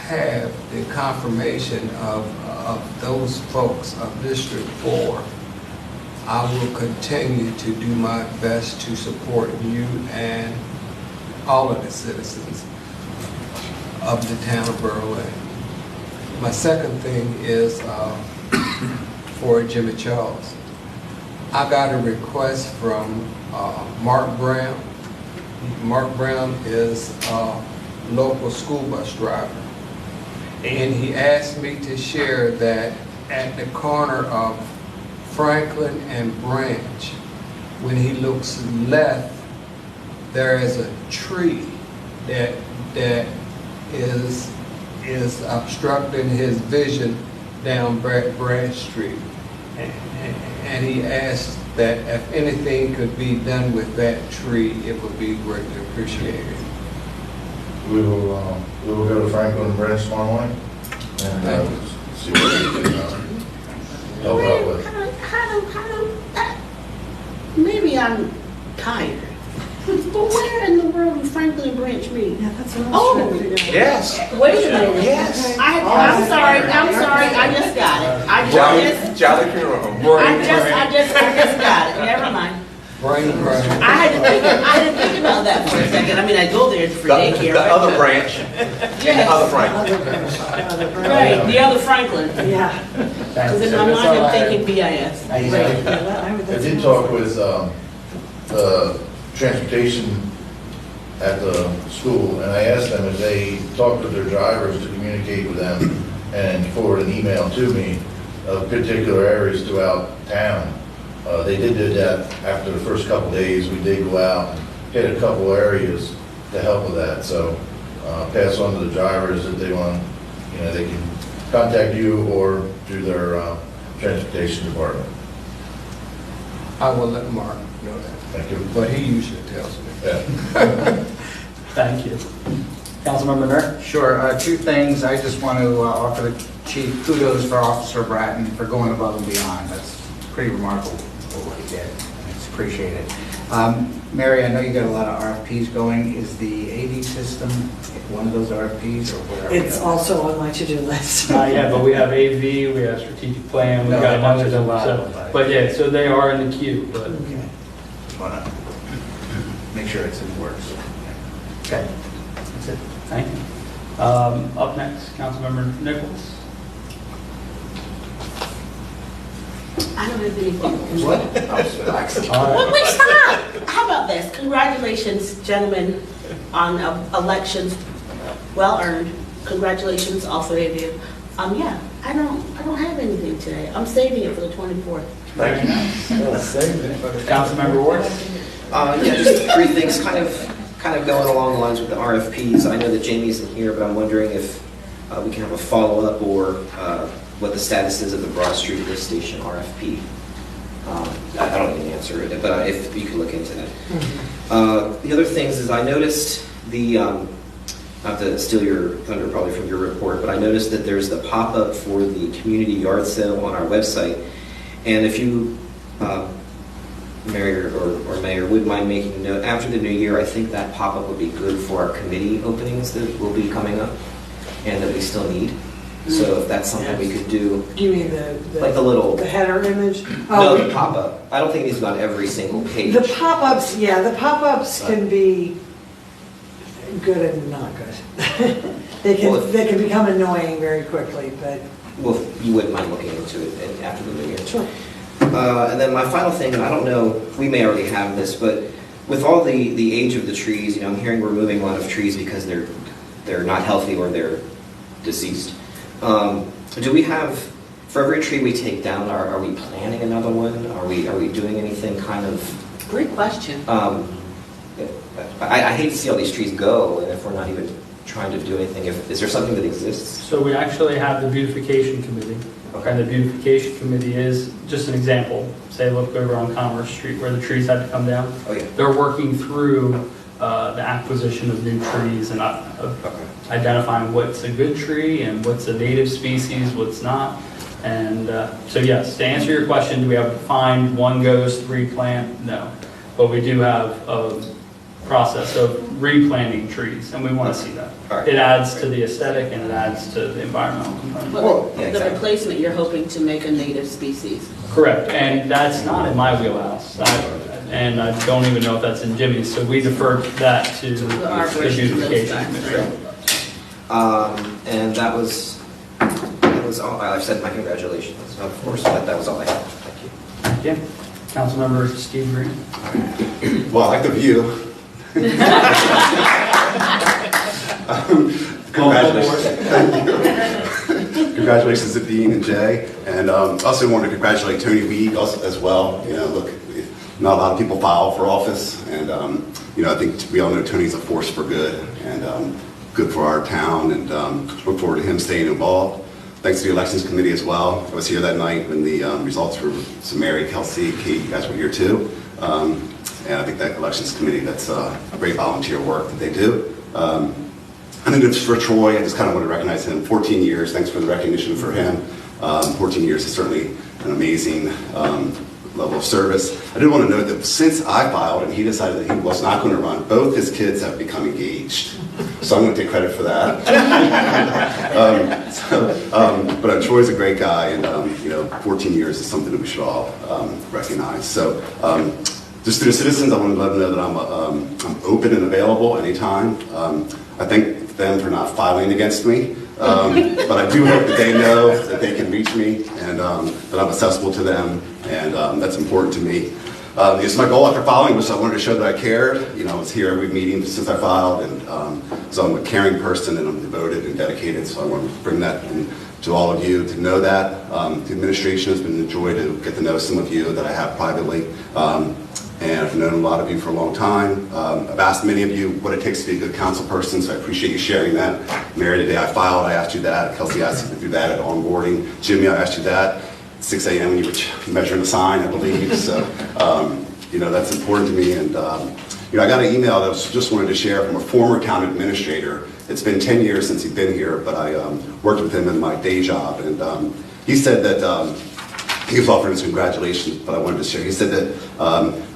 have the confirmation of those folks of District 4, I will continue to do my best to support you and all of the citizens of the town of Berlin. My second thing is for Jimmy Charles. I got a request from Mark Brown. Mark Brown is a local school bus driver. And he asked me to share that at the corner of Franklin and Branch, when he looks left, there is a tree that is obstructing his vision down Branch Street. And he asked that if anything could be done with that tree, it would be greatly appreciated. We will go to Franklin and Branch tomorrow morning and see what we can help out with. Maybe I'm tired. But where in the world do Franklin and Branch meet? Yeah, that's what I was trying to figure out. Yes. Wait a minute. Yes. I'm sorry, I just got it. Jolly funeral. I just got it. Never mind. I had to think about that for a second. I mean, I go there for daycare. The other branch. Yes. The other Franklin. Right, the other Franklin. Yeah. Because in my mind, I'm thinking BIS. I did talk with the transportation at the school, and I asked them if they talked with their drivers to communicate with them and forward an email to me of particular areas throughout town. They did do that after the first couple days. We did go out and hit a couple areas to help with that. So pass on to the drivers if they want, they can contact you or through their transportation department. I will let Mark know that. Thank you. But he usually tells me. Thank you. Councilmember Nur? Sure, two things. I just want to offer the chief kudos for Officer Bratton for going above and beyond. That's pretty remarkable what he did. It's appreciated. Mary, I know you got a lot of RFPs going. Is the AV system one of those RFPs or where are we It's at? also on my to-do list. Yeah, but we have AV, we have strategic plan, we've No, got a bunch of there's a them. lot So- of them. But yeah, so they are in the queue, but Okay. Just want to make sure it's in the works. Okay. That's it. thank you. Up next, Councilmember Nichols. I don't have anything. What? I was relaxing. Well, wait, stop! How about this? Congratulations, gentlemen, on elections, well earned. Congratulations, all three of you. Yeah, I don't have anything today. I'm saving it for the 24th. Thank you. Councilmember Ward? Yeah, just three things, kind of going along the lines with the RFPs. I know that Jamie isn't here, but I'm wondering if we can have a follow-up or what the status is of the Broad Street Lift Station RFP. I don't need an answer, but if you could look into that. The other things is I noticed not to steal your thunder probably from your report, but I noticed that there's the pop-up for the community yard sale on our website. And if you, Mayor or Mayor, would mind making a note, after the new year, I think that pop-up would be good for our committee openings that will be coming up and that we still need. So if that's something we could do. You mean Like the little. the header image? No, the pop-up. I don't think it needs to be on every single page. The pop-ups, yeah, the pop-ups can be good and not good. They can become annoying very quickly, but. Well, if you wouldn't mind looking into it after the new year. Sure. And then my final thing, and I don't know, we may already have this, but with all the age of the trees, I'm hearing we're moving a lot of trees because they're not healthy or they're deceased. Do we have, for every tree we take down, are we planting another one? Are we doing anything kind of? Great question. I hate to see all these trees go, and if we're not even trying to do anything, is there something that exists? So we actually have the beautification committee. And the beautification committee is, just an example, say look over on Commerce Street where the trees had to come down. Oh, yeah. They're working through the acquisition of new trees and identifying what's a good tree and what's a native species, what's not. And so yes, to answer your question, do we have a defined one goes, three plant? No. But we do have a process of replanting trees, and we want to see that. Right. It adds to the aesthetic and it adds to the environmental component. Well, yeah, the exactly. replacement, you're hoping to make a native species. Correct, and that's not in my wheelhouse. And I don't even know if that's in Jimmy's, so we deferred that to the beautification committee. And that was all. I've said my congratulations, of course, but that was all I had. Thank you. Thank you. Councilmember Steve Green. Well, I like the view. Congratulations to Dean and Jay, and also wanted to congratulate Tony Weed also as well. Look, not a lot of people file for office, and I think we all know Tony's a force for good and good for our town, and look forward to him staying involved. Thanks to the elections committee as well. I was here that night when the results were. So Mary, Kelsey, Kate, you guys were here too. And I think that elections committee, that's great volunteer work that they do. And then it's for Troy, I just kind of want to recognize him. 14 years, thanks for the recognition for him. 14 years is certainly an amazing level of service. I did want to note that since I filed and he decided that he was not going to run, both his kids have become engaged. So I'm going to take credit for that. But Troy's a great guy, and 14 years is something that we should all recognize. So just to the citizens, I want to let them know that I'm open and available anytime. I thank them for not filing against me, but I do hope that they know that they can reach me and that I'm accessible to them, and that's important to me. It's my goal after filing was I wanted to show that I cared. I was here every meeting since I filed, and so I'm a caring person and I'm devoted and dedicated. So I want to bring that to all of you to know that. The administration has been a joy to get to know some of you that I have privately. And I've known a lot of you for a long time. I've asked many of you what it takes to be a good council person, so I appreciate you sharing that. Mary, today I filed, I asked you that. Kelsey asked you to do that at onboarding. Jimmy, I asked you that. 6 a.m. when you were measuring the sign, I believe. So that's important to me. And I got an email that I just wanted to share from a former town administrator. It's been 10 years since he's been here, but I worked with him in my day job, and he said that he was offering his congratulations, but I wanted to share. He said that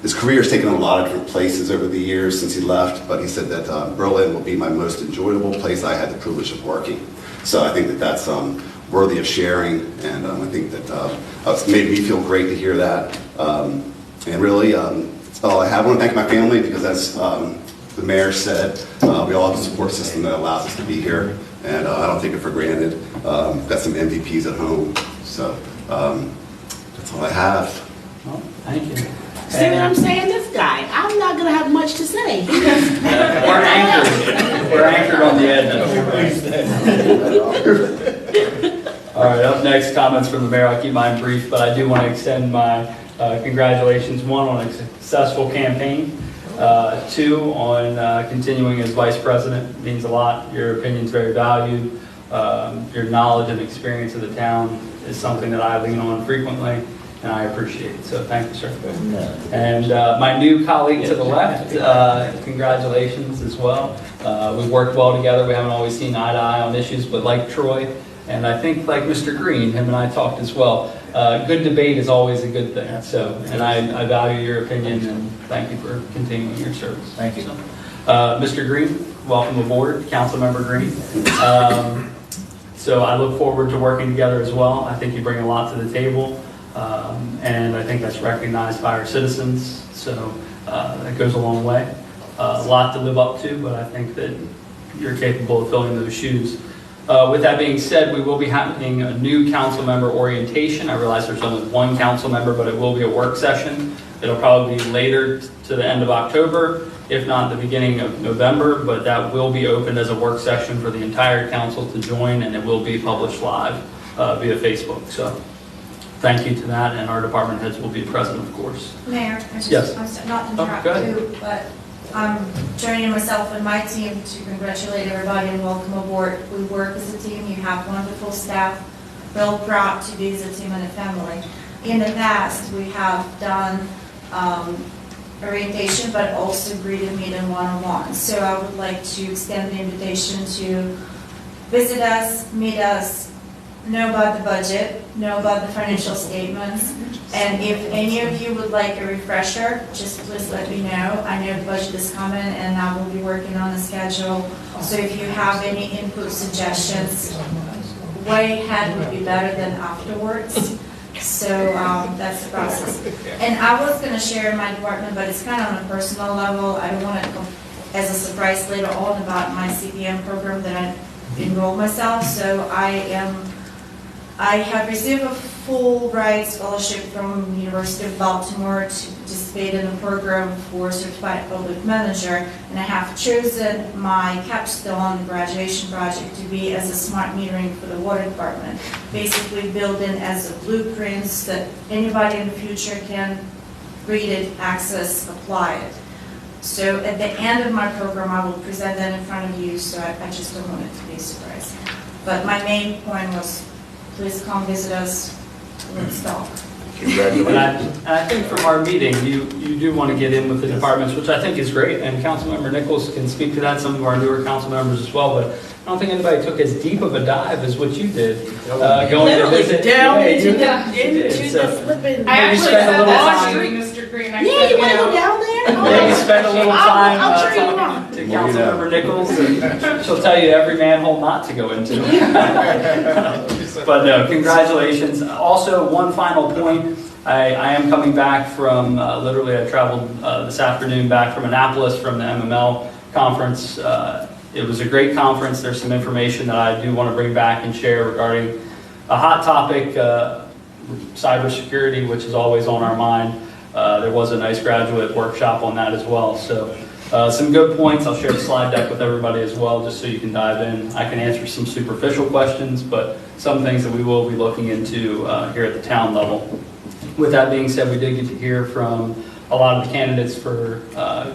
his career has taken a lot of different places over the years since he left, but he said that Berlin will be my most enjoyable place I had the privilege of working. So I think that that's worthy of sharing, and I think that it's made me feel great to hear that. And really, that's all I have. I want to thank my family because, as the mayor said, we all have a support system that allows us to be here, and I don't take it for granted. Got some MVPs at home, so that's all I have. Well, thank you. See what I'm saying? This guy, I'm not gonna have much to say. We're anchored. We're anchored on the edge. All right, up next, comments from the mayor. I'll keep mine brief, but I do want to extend my congratulations, one, on a successful campaign, two, on continuing as vice president. It means a lot. Your opinion's very valued. Your knowledge and experience of the town is something that I lean on frequently, and I appreciate it. So thank you, sir. And my new colleague to the left, congratulations as well. We've worked well together. We haven't always seen eye to eye on issues, but like Troy, and I think like Mr. Green, him and I talked as well. Good debate is always a good thing. So, and I value your opinion, and thank you for continuing your service. Thank you. So, Mr. Green, welcome aboard, Councilmember Green. So I look forward to working together as well. I think you bring a lot to the table, and I think that's recognized by our citizens. So that goes a long way. A lot to live up to, but I think that you're capable of filling those shoes. With that being said, we will be having a new council member orientation. I realize there's only one council member, but it will be a work session. It'll probably be later to the end of October, if not the beginning of November, but that will be opened as a work session for the entire council to join, and it will be published live via Facebook. So thank you to that, and our department heads will be present, of course. Mayor, Yes. not to Oh, interrupt go ahead. you, but I'm joining myself and my team to congratulate everybody and welcome aboard. We work as a team. You have wonderful staff. Real proud to be as a team and a family. In the past, we have done orientation, but also greeted meeting one-on-one. So I would like to extend the invitation to visit us, meet us, know about the budget, know about the financial statements, and if any of you would like a refresher, just please let me know. I know the budget is coming, and I will be working on the schedule. So if you have any input, suggestions, way ahead would be better than afterwards. So that's the process. And I was going to share in my department, but it's kind of on a personal level. I don't want to, as a surprise later on, about my CPM program that I enrolled myself. So I have received a full ride scholarship from University of Baltimore to participate in a program for Certified Public Manager, and I have chosen my capstone graduation project to be as a smart metering for the water department, basically building as a blueprints that anybody in the future can read it, access, apply it. So at the end of my program, I will present that in front of you, so I just don't want it to be a surprise. But my main point was, please come visit us. Let's talk. And I think from our meeting, you do want to get in with the departments, which I think is great, and Councilmember Nichols can speak to that, some of our newer council members as well, but I don't think anybody took as deep of a dive as what you did. Going to Literally visit. down Yeah, into you the did. So- flipping. I actually spend a said little on time- street, Mr. Green. I Yeah, said, you want to know, go down there? Yeah, you spend a little time I'll turn you talking on. to Councilmember Nichols, and she'll tell you every manhole not to go into. But no, congratulations. Also, one final point, I am coming back from, literally I traveled this afternoon back from Annapolis from the MML conference. It was a great conference. There's some information that I do want to bring back and share regarding a hot topic, cybersecurity, which is always on our mind. There was a nice graduate workshop on that as well. So some good points. I'll share the slide deck with everybody as well, just so you can dive in. I can answer some superficial questions, but some things that we will be looking into here at the town level. With that being said, we did get to hear from a lot of the candidates for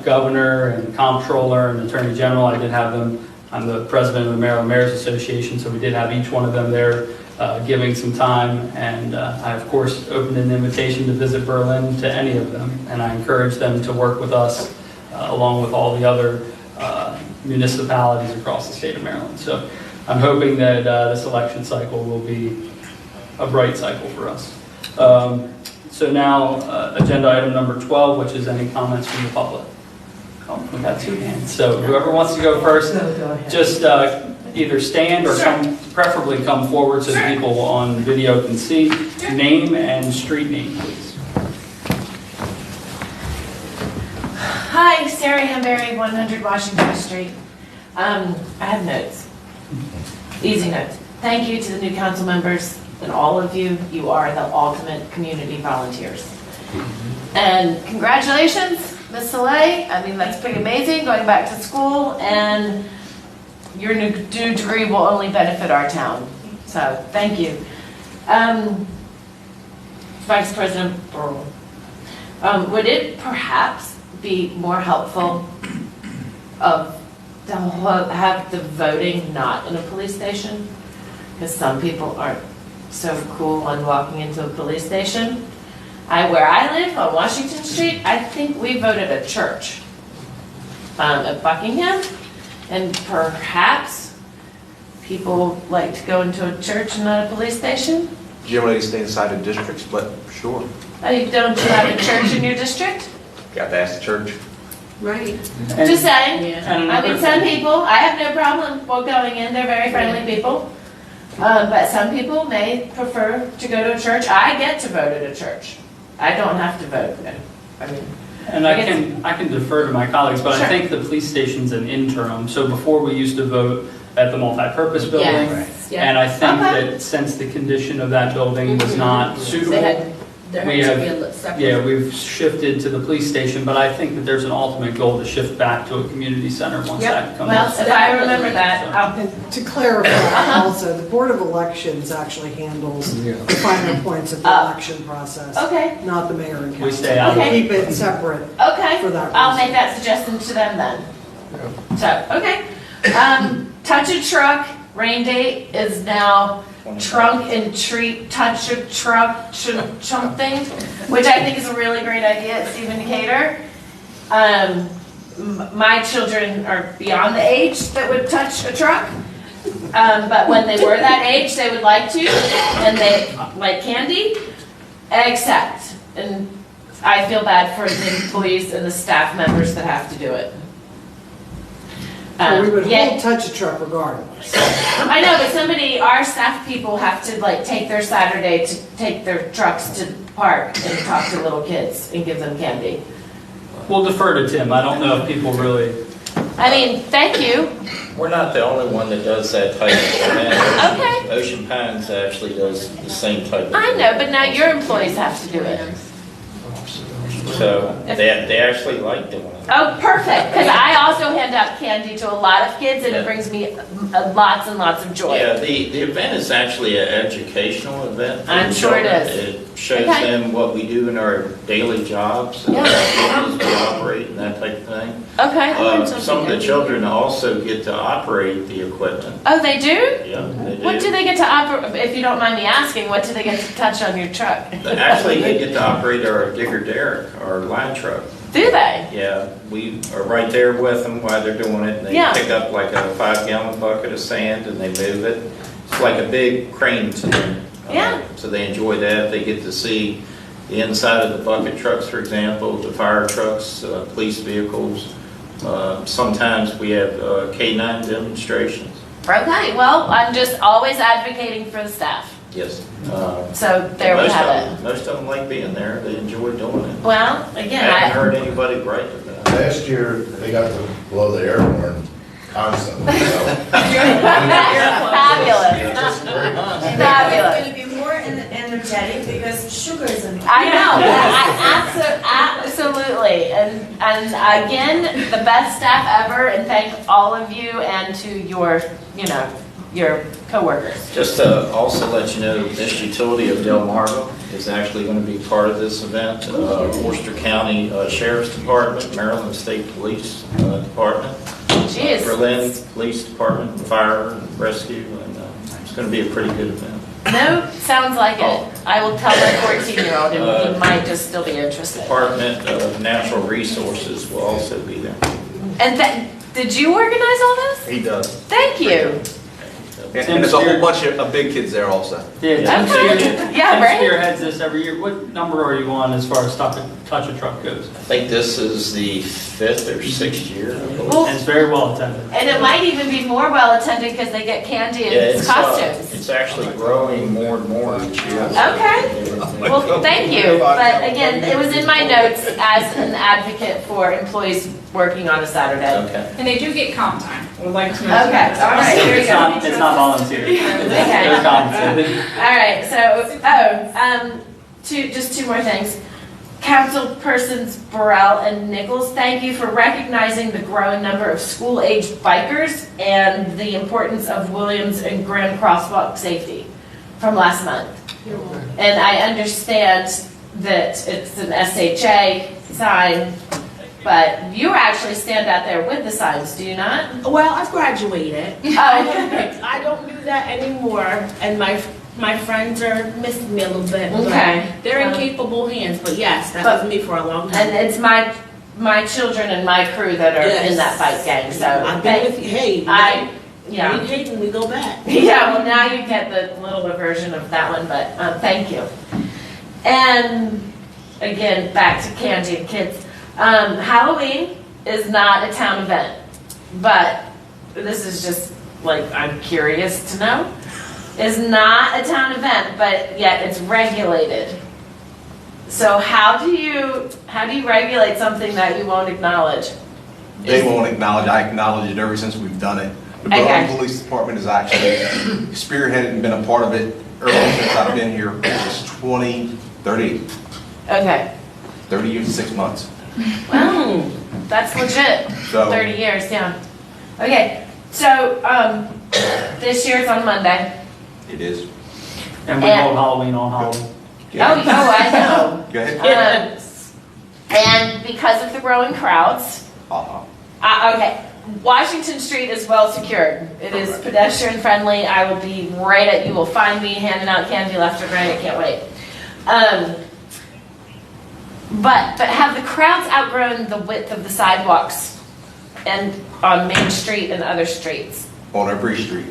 governor and comptroller and attorney general. I did have them I'm the president of the Maryland Mayors Association, so we did have each one of them there giving some time. And I, of course, opened an invitation to visit Berlin to any of them. And I encourage them to work with us along with all the other municipalities across the state of Maryland. So I'm hoping that this election cycle will be a bright cycle for us. So now, agenda item number 12, which is any comments from the public. Oh, we got two hands. So whoever wants to go first, just either stand or preferably come forward so that people on video can see. Name and street name, please. Hi, Sarah Hamberry, 100 Washington Street. I have notes. Easy notes. Thank you to the new council members and all of you. You are the ultimate community volunteers. And congratulations, Ms. Soleil. I mean, that's pretty amazing, going back to school, and your new degree will only benefit our town. So, thank you. Vice President Burl, would it perhaps be more helpful to have the voting not in a police station? Because some people aren't so cool on walking into a police station. Where I live on Washington Street, I think we voted at church at Buckingham, and perhaps people like to go into a church and not a police station. Generally stay inside the districts, but sure. Don't you have a church in your district? Got to ask the church. Right. Just saying. I mean, some people, I have no problem going in, they're very friendly people. But some people may prefer to go to a church. I get to vote at a church. I don't have to vote. I mean, and I can defer to my colleagues, but sure. I think the police station's an interim. So before we used to vote at the multi-purpose building, yes. And I think that since the condition of that building was not suitable, we've shifted to the police station. But I think that there's an ultimate goal to shift back to a community center once that comes. Well, if I remember that, And to clarify, also, the Board of Elections actually handles the finer points of the election process. Okay. Not the mayor and council. We stay out. We keep it separate. Okay. For that I'll reason. make that suggestion to them then. So, okay. Touch a Truck rain date is now Trunk and Treat Touch a Truck something, which I think is a really great idea at Stephen Decatur. My children are beyond the age that would touch a truck, but when they were that age, they would like to, and they like candy, except, and I feel bad for the employees and the staff members that have to do it. So we would hold Touch a Truck regardless. I know, but our staff people have to like take their Saturday to take their trucks to park and talk to little kids and give them candy. We'll defer to Tim. I don't know if people really. I mean, thank you. We're not the only one that does that type of event. Okay. Ocean Pines actually does the same type of I know, but now your employees have to do it. So they actually like doing it. Oh, perfect, because I also hand out candy to a lot of kids and it brings me lots and lots of joy. Yeah, the event is actually an educational event. I'm sure it is. It shows them what we do in our daily jobs, and how we operate and that type of thing. Okay. Some of the children also get to operate the equipment. Oh, they do? Yeah, they do. What do they get to operate, if you don't mind me asking, what do they get to touch on your truck? Actually, they get to operate our digger derrick, our line truck. Do they? Yeah, we are right there with them while they're doing it. And they pick up like a 5-gallon bucket of sand and they move it. It's like a big crane to them. So they enjoy that. They get to see the inside of the bucket trucks, for example, the fire trucks, police vehicles. Sometimes we have K-9 demonstrations. Okay, well, I'm just always advocating for the staff. Yes. So there we have it. Most of them like being there. They enjoy doing it. Well, again, I haven't heard anybody gripe about it. Last year, they got to blow the air horn constantly. Fabulous. Fabulous. It's going to be more energetic because sugar is in it. I know. Absolutely. And again, the best staff ever, and thank all of you and to your, your coworkers. Just to also let you know, this utility of Delmarva is actually going to be part of this event. Worcester County Sheriff's Department, Maryland State Police Department. Jeez. Berlin Police Department, Fire and Rescue, and it's going to be a pretty good event. No, sounds like it. I will tell my 14-year-old, and he might just still be interested. Department of Natural Resources will also be there. And did you organize all this? He does. Thank you. And there's a whole bunch of big kids there also. Yeah, Tim Yeah, right? spearheads this every year. What number are you on as far as Touch a Truck goes? I think this is the 5th or 6th year. I believe. Well, And it's very well attended. and it might even be more well attended because they get candy and costumes. It's actually growing more and more each year. Okay. Well, thank you. But again, it was in my notes as an advocate for employees working on a Saturday. Okay. And they do get comp time. I would like to mention Okay, that. all right, here we It's go. not volunteer. Okay. They're compensated. All right, so, just two more things. Councilpersons Burrell and Nichols, thank you for recognizing the growing number of school-aged bikers and the importance of Williams and Grand Crosswalk safety from last month. And I understand that it's an SHA sign, but you actually stand out there with the signs, do you not? Well, I've graduated. Oh. I don't do that anymore, and my friends are missing me a little bit. but Okay. They're in capable hands, but yes, that was me for a long time. And it's my children and my crew that are in Yes. that bike gang, so. I've been with you, hey, Yeah. we hate when we go back. Yeah, well, now you get the littler version of that one, but thank you. And again, back to candy and kids. Halloween is not a town event, but this is just like, I'm curious to know. Is not a town event, but yet it's regulated. So how do you regulate something that you won't acknowledge? They won't acknowledge, I acknowledge it ever since we've done it. The Okay. Berlin Police Department has actually spearheaded and been a part of it ever since I've been here. It's 30 Okay. years and 6 months. Wow, that's legit. So- 30 years, yeah. Okay, so this year's on Monday. It is. And we hold Halloween on Halloween. Oh, I know. Go ahead. And because of the growing crowds, okay, Washington Street is well secured. It is pedestrian friendly. I will be right at, you will find me handing out candy left and right. I can't wait. But have the crowds outgrown the width of the sidewalks and on Main Street and other streets? On every street.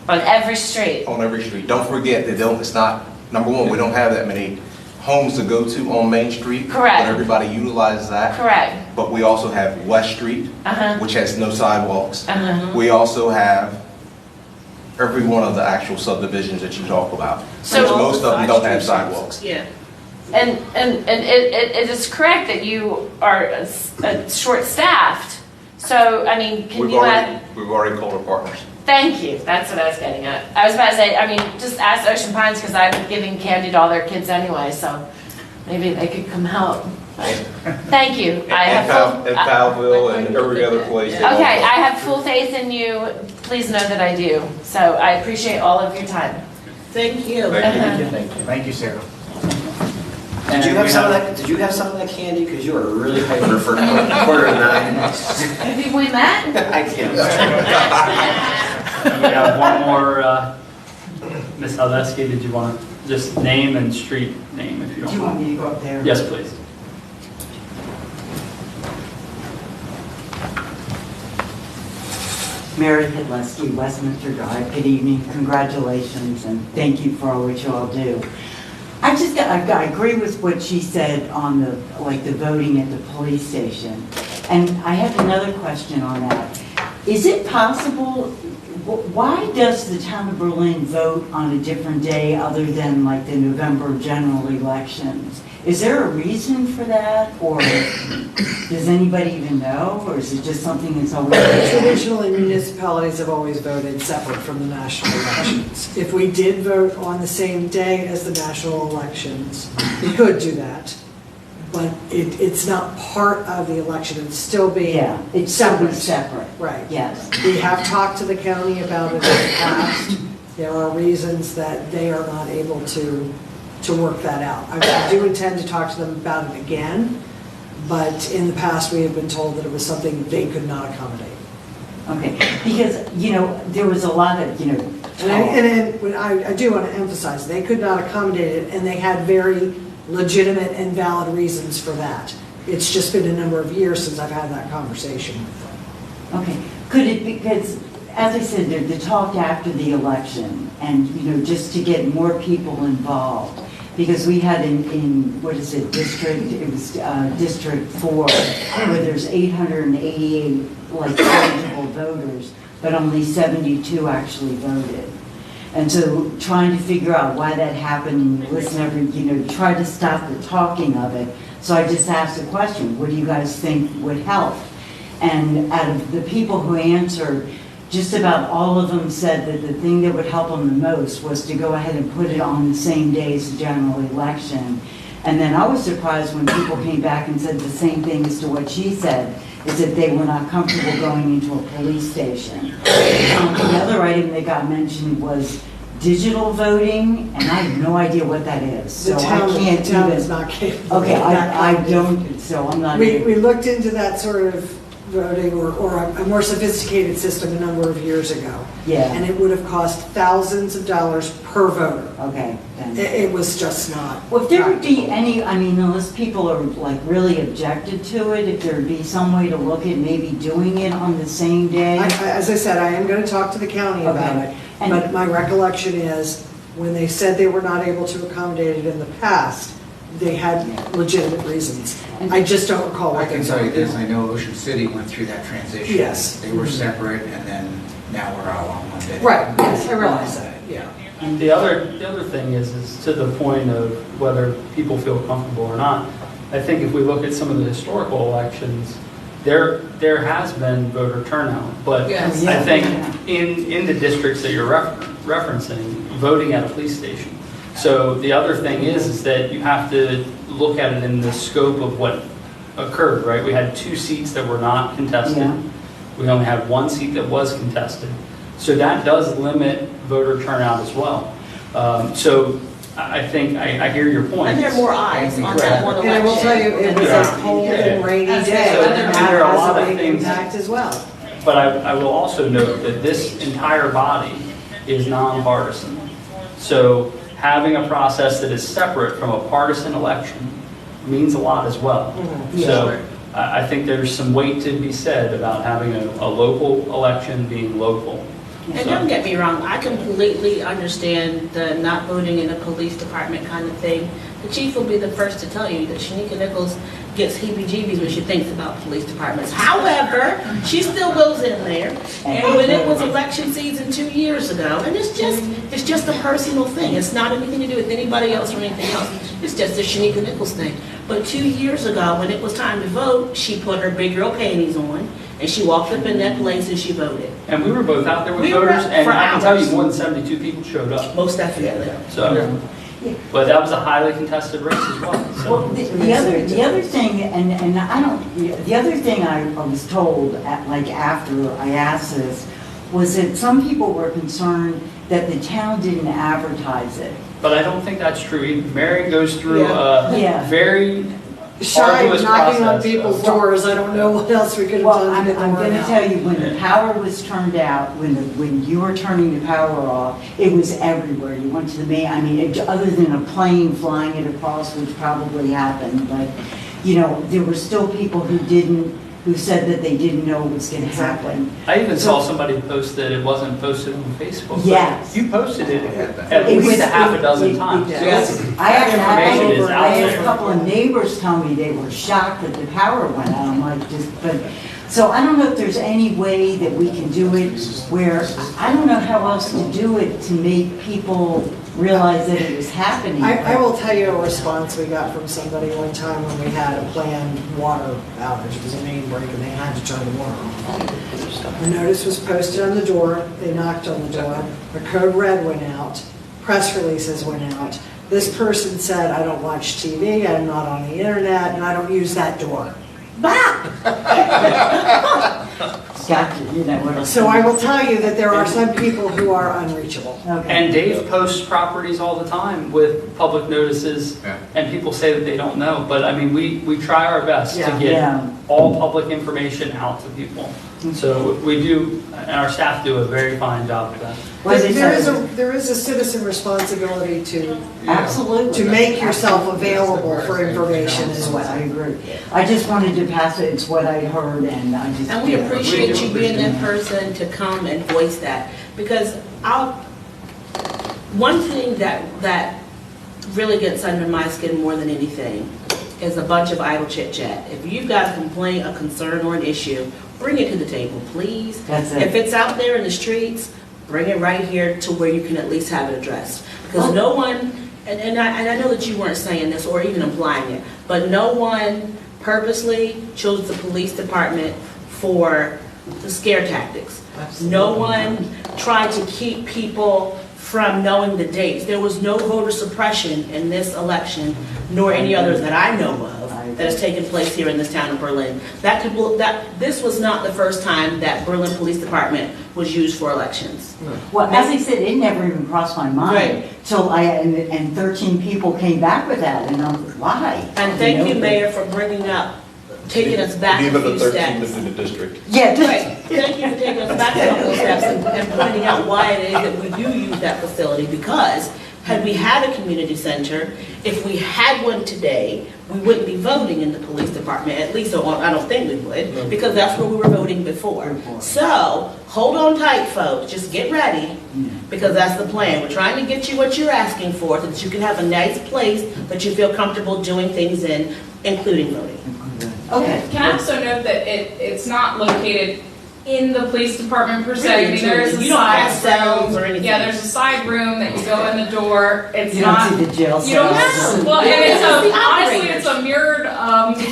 On every street? On every street. Don't forget, it's not, number one, we don't have that many homes to go to on Main Street. Correct. But everybody utilizes that. Correct. But we also have West Street, which has no sidewalks. We also have every one of the actual subdivisions that you talk about. So- Which most of them don't have sidewalks. Yeah. And it is correct that you are short-staffed. So, I mean, can you add? We've already called our partners. Thank you, that's what I was getting at. I was about to say, I mean, just ask Ocean Pines, because I've been giving candy to all their kids anyway, so maybe they could come help. Thank you. I have full- And Powellville and every other place. Okay, I have full faith in you. Please know that I do. So I appreciate all of your time. Thank you. Thank you, Sarah. Did you have some of that? Did you have some of that candy? Because you were really hyper for 8:45. Have we met? I can't. We have one more, Ms. Haleski, did you want to just name and street name if you don't mind? Do you want me to go up there? Yes, please. Mary Hidleski, Westminster Drive. Good evening, congratulations, and thank you for all what you all do. I agree with what she said on the voting at the police station. And I have another question on that. Is it possible, why does the town of Berlin vote on a different day other than like the November general elections? Is there a reason for that, or does anybody even know, or is it just something that's always been? Traditionally, municipalities have always voted separate from the national elections. If we did vote on the same day as the national elections, we could do that, but it's not part of the election, it's still being it's still separate. Right. Yes. We have talked to the county about it in the past. There are reasons that they are not able to work that out. I do intend to talk to them about it again, but in the past, we have been told that it was something they could not accommodate. Okay, because, there was a lot of, And I do want to emphasize, they could not accommodate it, and they had very legitimate and valid reasons for that. It's just been a number of years since I've had that conversation with them. okay, could it, because, as I said, the talk after the election, and, just to get more people involved, because we had what is it, District 4, where there's 888, eligible voters, but only 72 actually voted. And so trying to figure out why that happened, and listen try to stop the talking of it. So I just asked the question, what do you guys think would help? And out of the people who answered, just about all of them said that the thing that would help them the most was to go ahead and put it on the same day as the general election. And then I was surprised when people came back and said the same thing as to what she said, is that they were not comfortable going into a police station. The other item that got mentioned was digital voting, and I have no idea what that is. So The town is not capable. Okay, I don't, so I'm not. We looked into that sort of voting or a more sophisticated system a number of years ago. Yeah. And it would have cost thousands of dollars per voter. Okay. Then. It was just not. Well, if there would be any, unless people are like really objected to it, if there would be some way to look at maybe doing it on the same day. As I said, I am going to talk to the county about it. But my recollection is when they said they were not able to accommodate it in the past, they had legitimate reasons. I just don't recall what I can they tell you said. this, I know Ocean City went through that transition. Yes. They were separate, and then now we're all on one day. Right, yes, I realize that, yeah. And the other thing is to the point of whether people feel comfortable or not. I think if we look at some of the historical elections, there has been voter turnout, but Yes. I think in the districts that you're referencing, voting at a police station. So the other thing is that you have to look at it in the scope of what occurred, right? We had 2 seats that were not contested. Yeah. We only had 1 seat that was contested. So that does limit voter turnout as well. So I think I hear your point. And there are more eyes on that one election. And I will tell you, it was a cold and rainy day. So And that there are a lot has of a big things. impact as well. But I will also note that this entire body is nonpartisan. So having a process that is separate from a partisan election means a lot as well. So I think there's some weight to be said about having a local election being local. And don't get me wrong, I completely understand the not voting in a police department kind of thing. The chief will be the first to tell you that Shanika Nichols gets heebie-jeebies when she thinks about police departments. However, she still goes in there, and when it was election season 2 years ago, and it's just a personal thing. It's not anything to do with anybody else or anything else. It's just a Shanika Nichols thing. But 2 years ago, when it was time to vote, she put her big girl panties on, and she walked up in that place and she voted. And we were both out there with We were voters, and for I can tell you hours. more than 72 people showed up. Most definitely. So, but that was a highly contested race as well. So. Well, the other thing, and I don't, the other thing I was told, after I asked this, was that some people were concerned that the town didn't advertise it. But I don't think that's true either. Mary goes through Yeah. a very Shy of arduous knocking on process. people's doors, I don't know what else we could have Well, done to I'm get the word going to out. tell you, when the power was turned out, when you were turning the power off, it was everywhere. You went to the main, other than a plane flying it across, which probably happened, but, there were still people who said that they didn't know what was going to happen. I even saw somebody post that it wasn't posted on Facebook. but Yes. You posted it at least a half a dozen times. So I information is out had a there. couple of neighbors tell me they were shocked that the power went out. I'm like, so I don't know if there's any way that we can do it where, I don't know how else to do it to make people realize that it was happening. I will tell you a response we got from somebody one time when we had a planned water outage. It was a main break and they had to turn the water off. A notice was posted on the door, they knocked on the door, a code red went out, press releases went out. This person said, I don't watch TV, I'm not on the internet, and I don't use that door. Gotcha, So I will tell you that there are some people who are unreachable. And Dave posts properties all the time with public notices, and people say that they don't know. But we try our best to get all public information out to people. So we do, and our staff do a very fine job of that. There is a citizen responsibility to. Absolutely. To make yourself available for information as well. I agree. I just wanted to pass it, it's what I heard, and I just. And we appreciate you being that person to come and voice that, because one thing that really gets under my skin more than anything is a bunch of idle chit chat. If you've got a complaint, a concern, or an issue, bring it to the table, please. That's it. If it's out there in the streets, bring it right here to where you can at least have it addressed. Because no one, and I know that you weren't saying this or even implying it, but no one purposely chose the police department for the scare tactics. No one tried to keep people from knowing the dates. There was no voter suppression in this election, nor any others that I know of, that has taken place here in this town of Berlin. This was not the first time that Berlin Police Department was used for elections. Well, as I said, it never even crossed my mind till and 13 people came back with that, and I'm like, why? And thank you, Mayor, for taking us back a few steps. in the district. Yeah. Right. Thank you for taking us back a couple of steps and pointing out why it is that we do use that facility, because had we had a community center, if we had one today, we wouldn't be voting in the police department, at least I don't think we would, because that's where we were voting before. So, hold on tight, folks, just get ready, because that's the plan. We're trying to get you what you're asking for, so that you can have a nice place that you feel comfortable doing things in, including voting. Okay. Can I also note that it's not located in the police department per se? I mean, there is a You don't have side cells room. or anything. Yeah, there's a side room that you go in the door. It's You not. don't see the jail You don't cells. know. Well, and It's the honestly, operators. it's a mirrored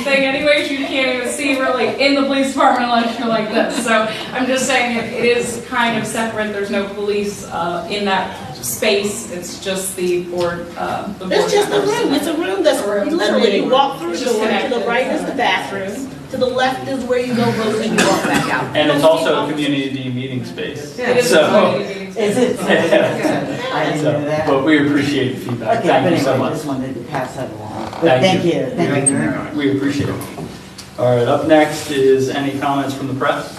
thing anyways. You can't even see really in the police department unless you're like this. So I'm just saying it is kind of separate. There's no police in that space. It's just the board. It's just a room. It's a room that's literally, you walk through the door, to the right is the bathroom, to the left is where you go vote and you walk back out. And it's also a community meeting space. It is So- a community meeting space. Is it? I didn't know that. But we appreciate the feedback. Okay, Thank but you so anyway, I much. just wanted to pass that along. But thank you. Thank you very much. We appreciate it. All right, up next is any comments from the press?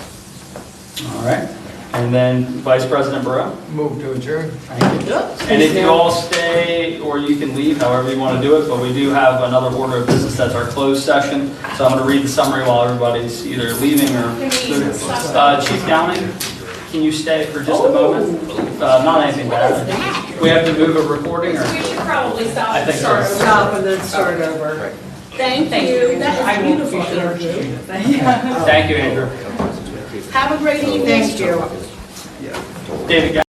All right, and then Vice President Burrow. Move to adjourn. Thank you. And if you all stay, or you can leave, however you want to do it, but we do have another order of business, that's our closed session. So I'm going to read the summary while everybody's either leaving or... Chief Downing, can you stay for just a moment? Not anything bad. We have to move a recording, or? We should probably stop I and think start so. over. Stop and then start over. Thank you. That is beautiful, Andrew. Thank you, Andrew. Have a great evening. Thank you. David.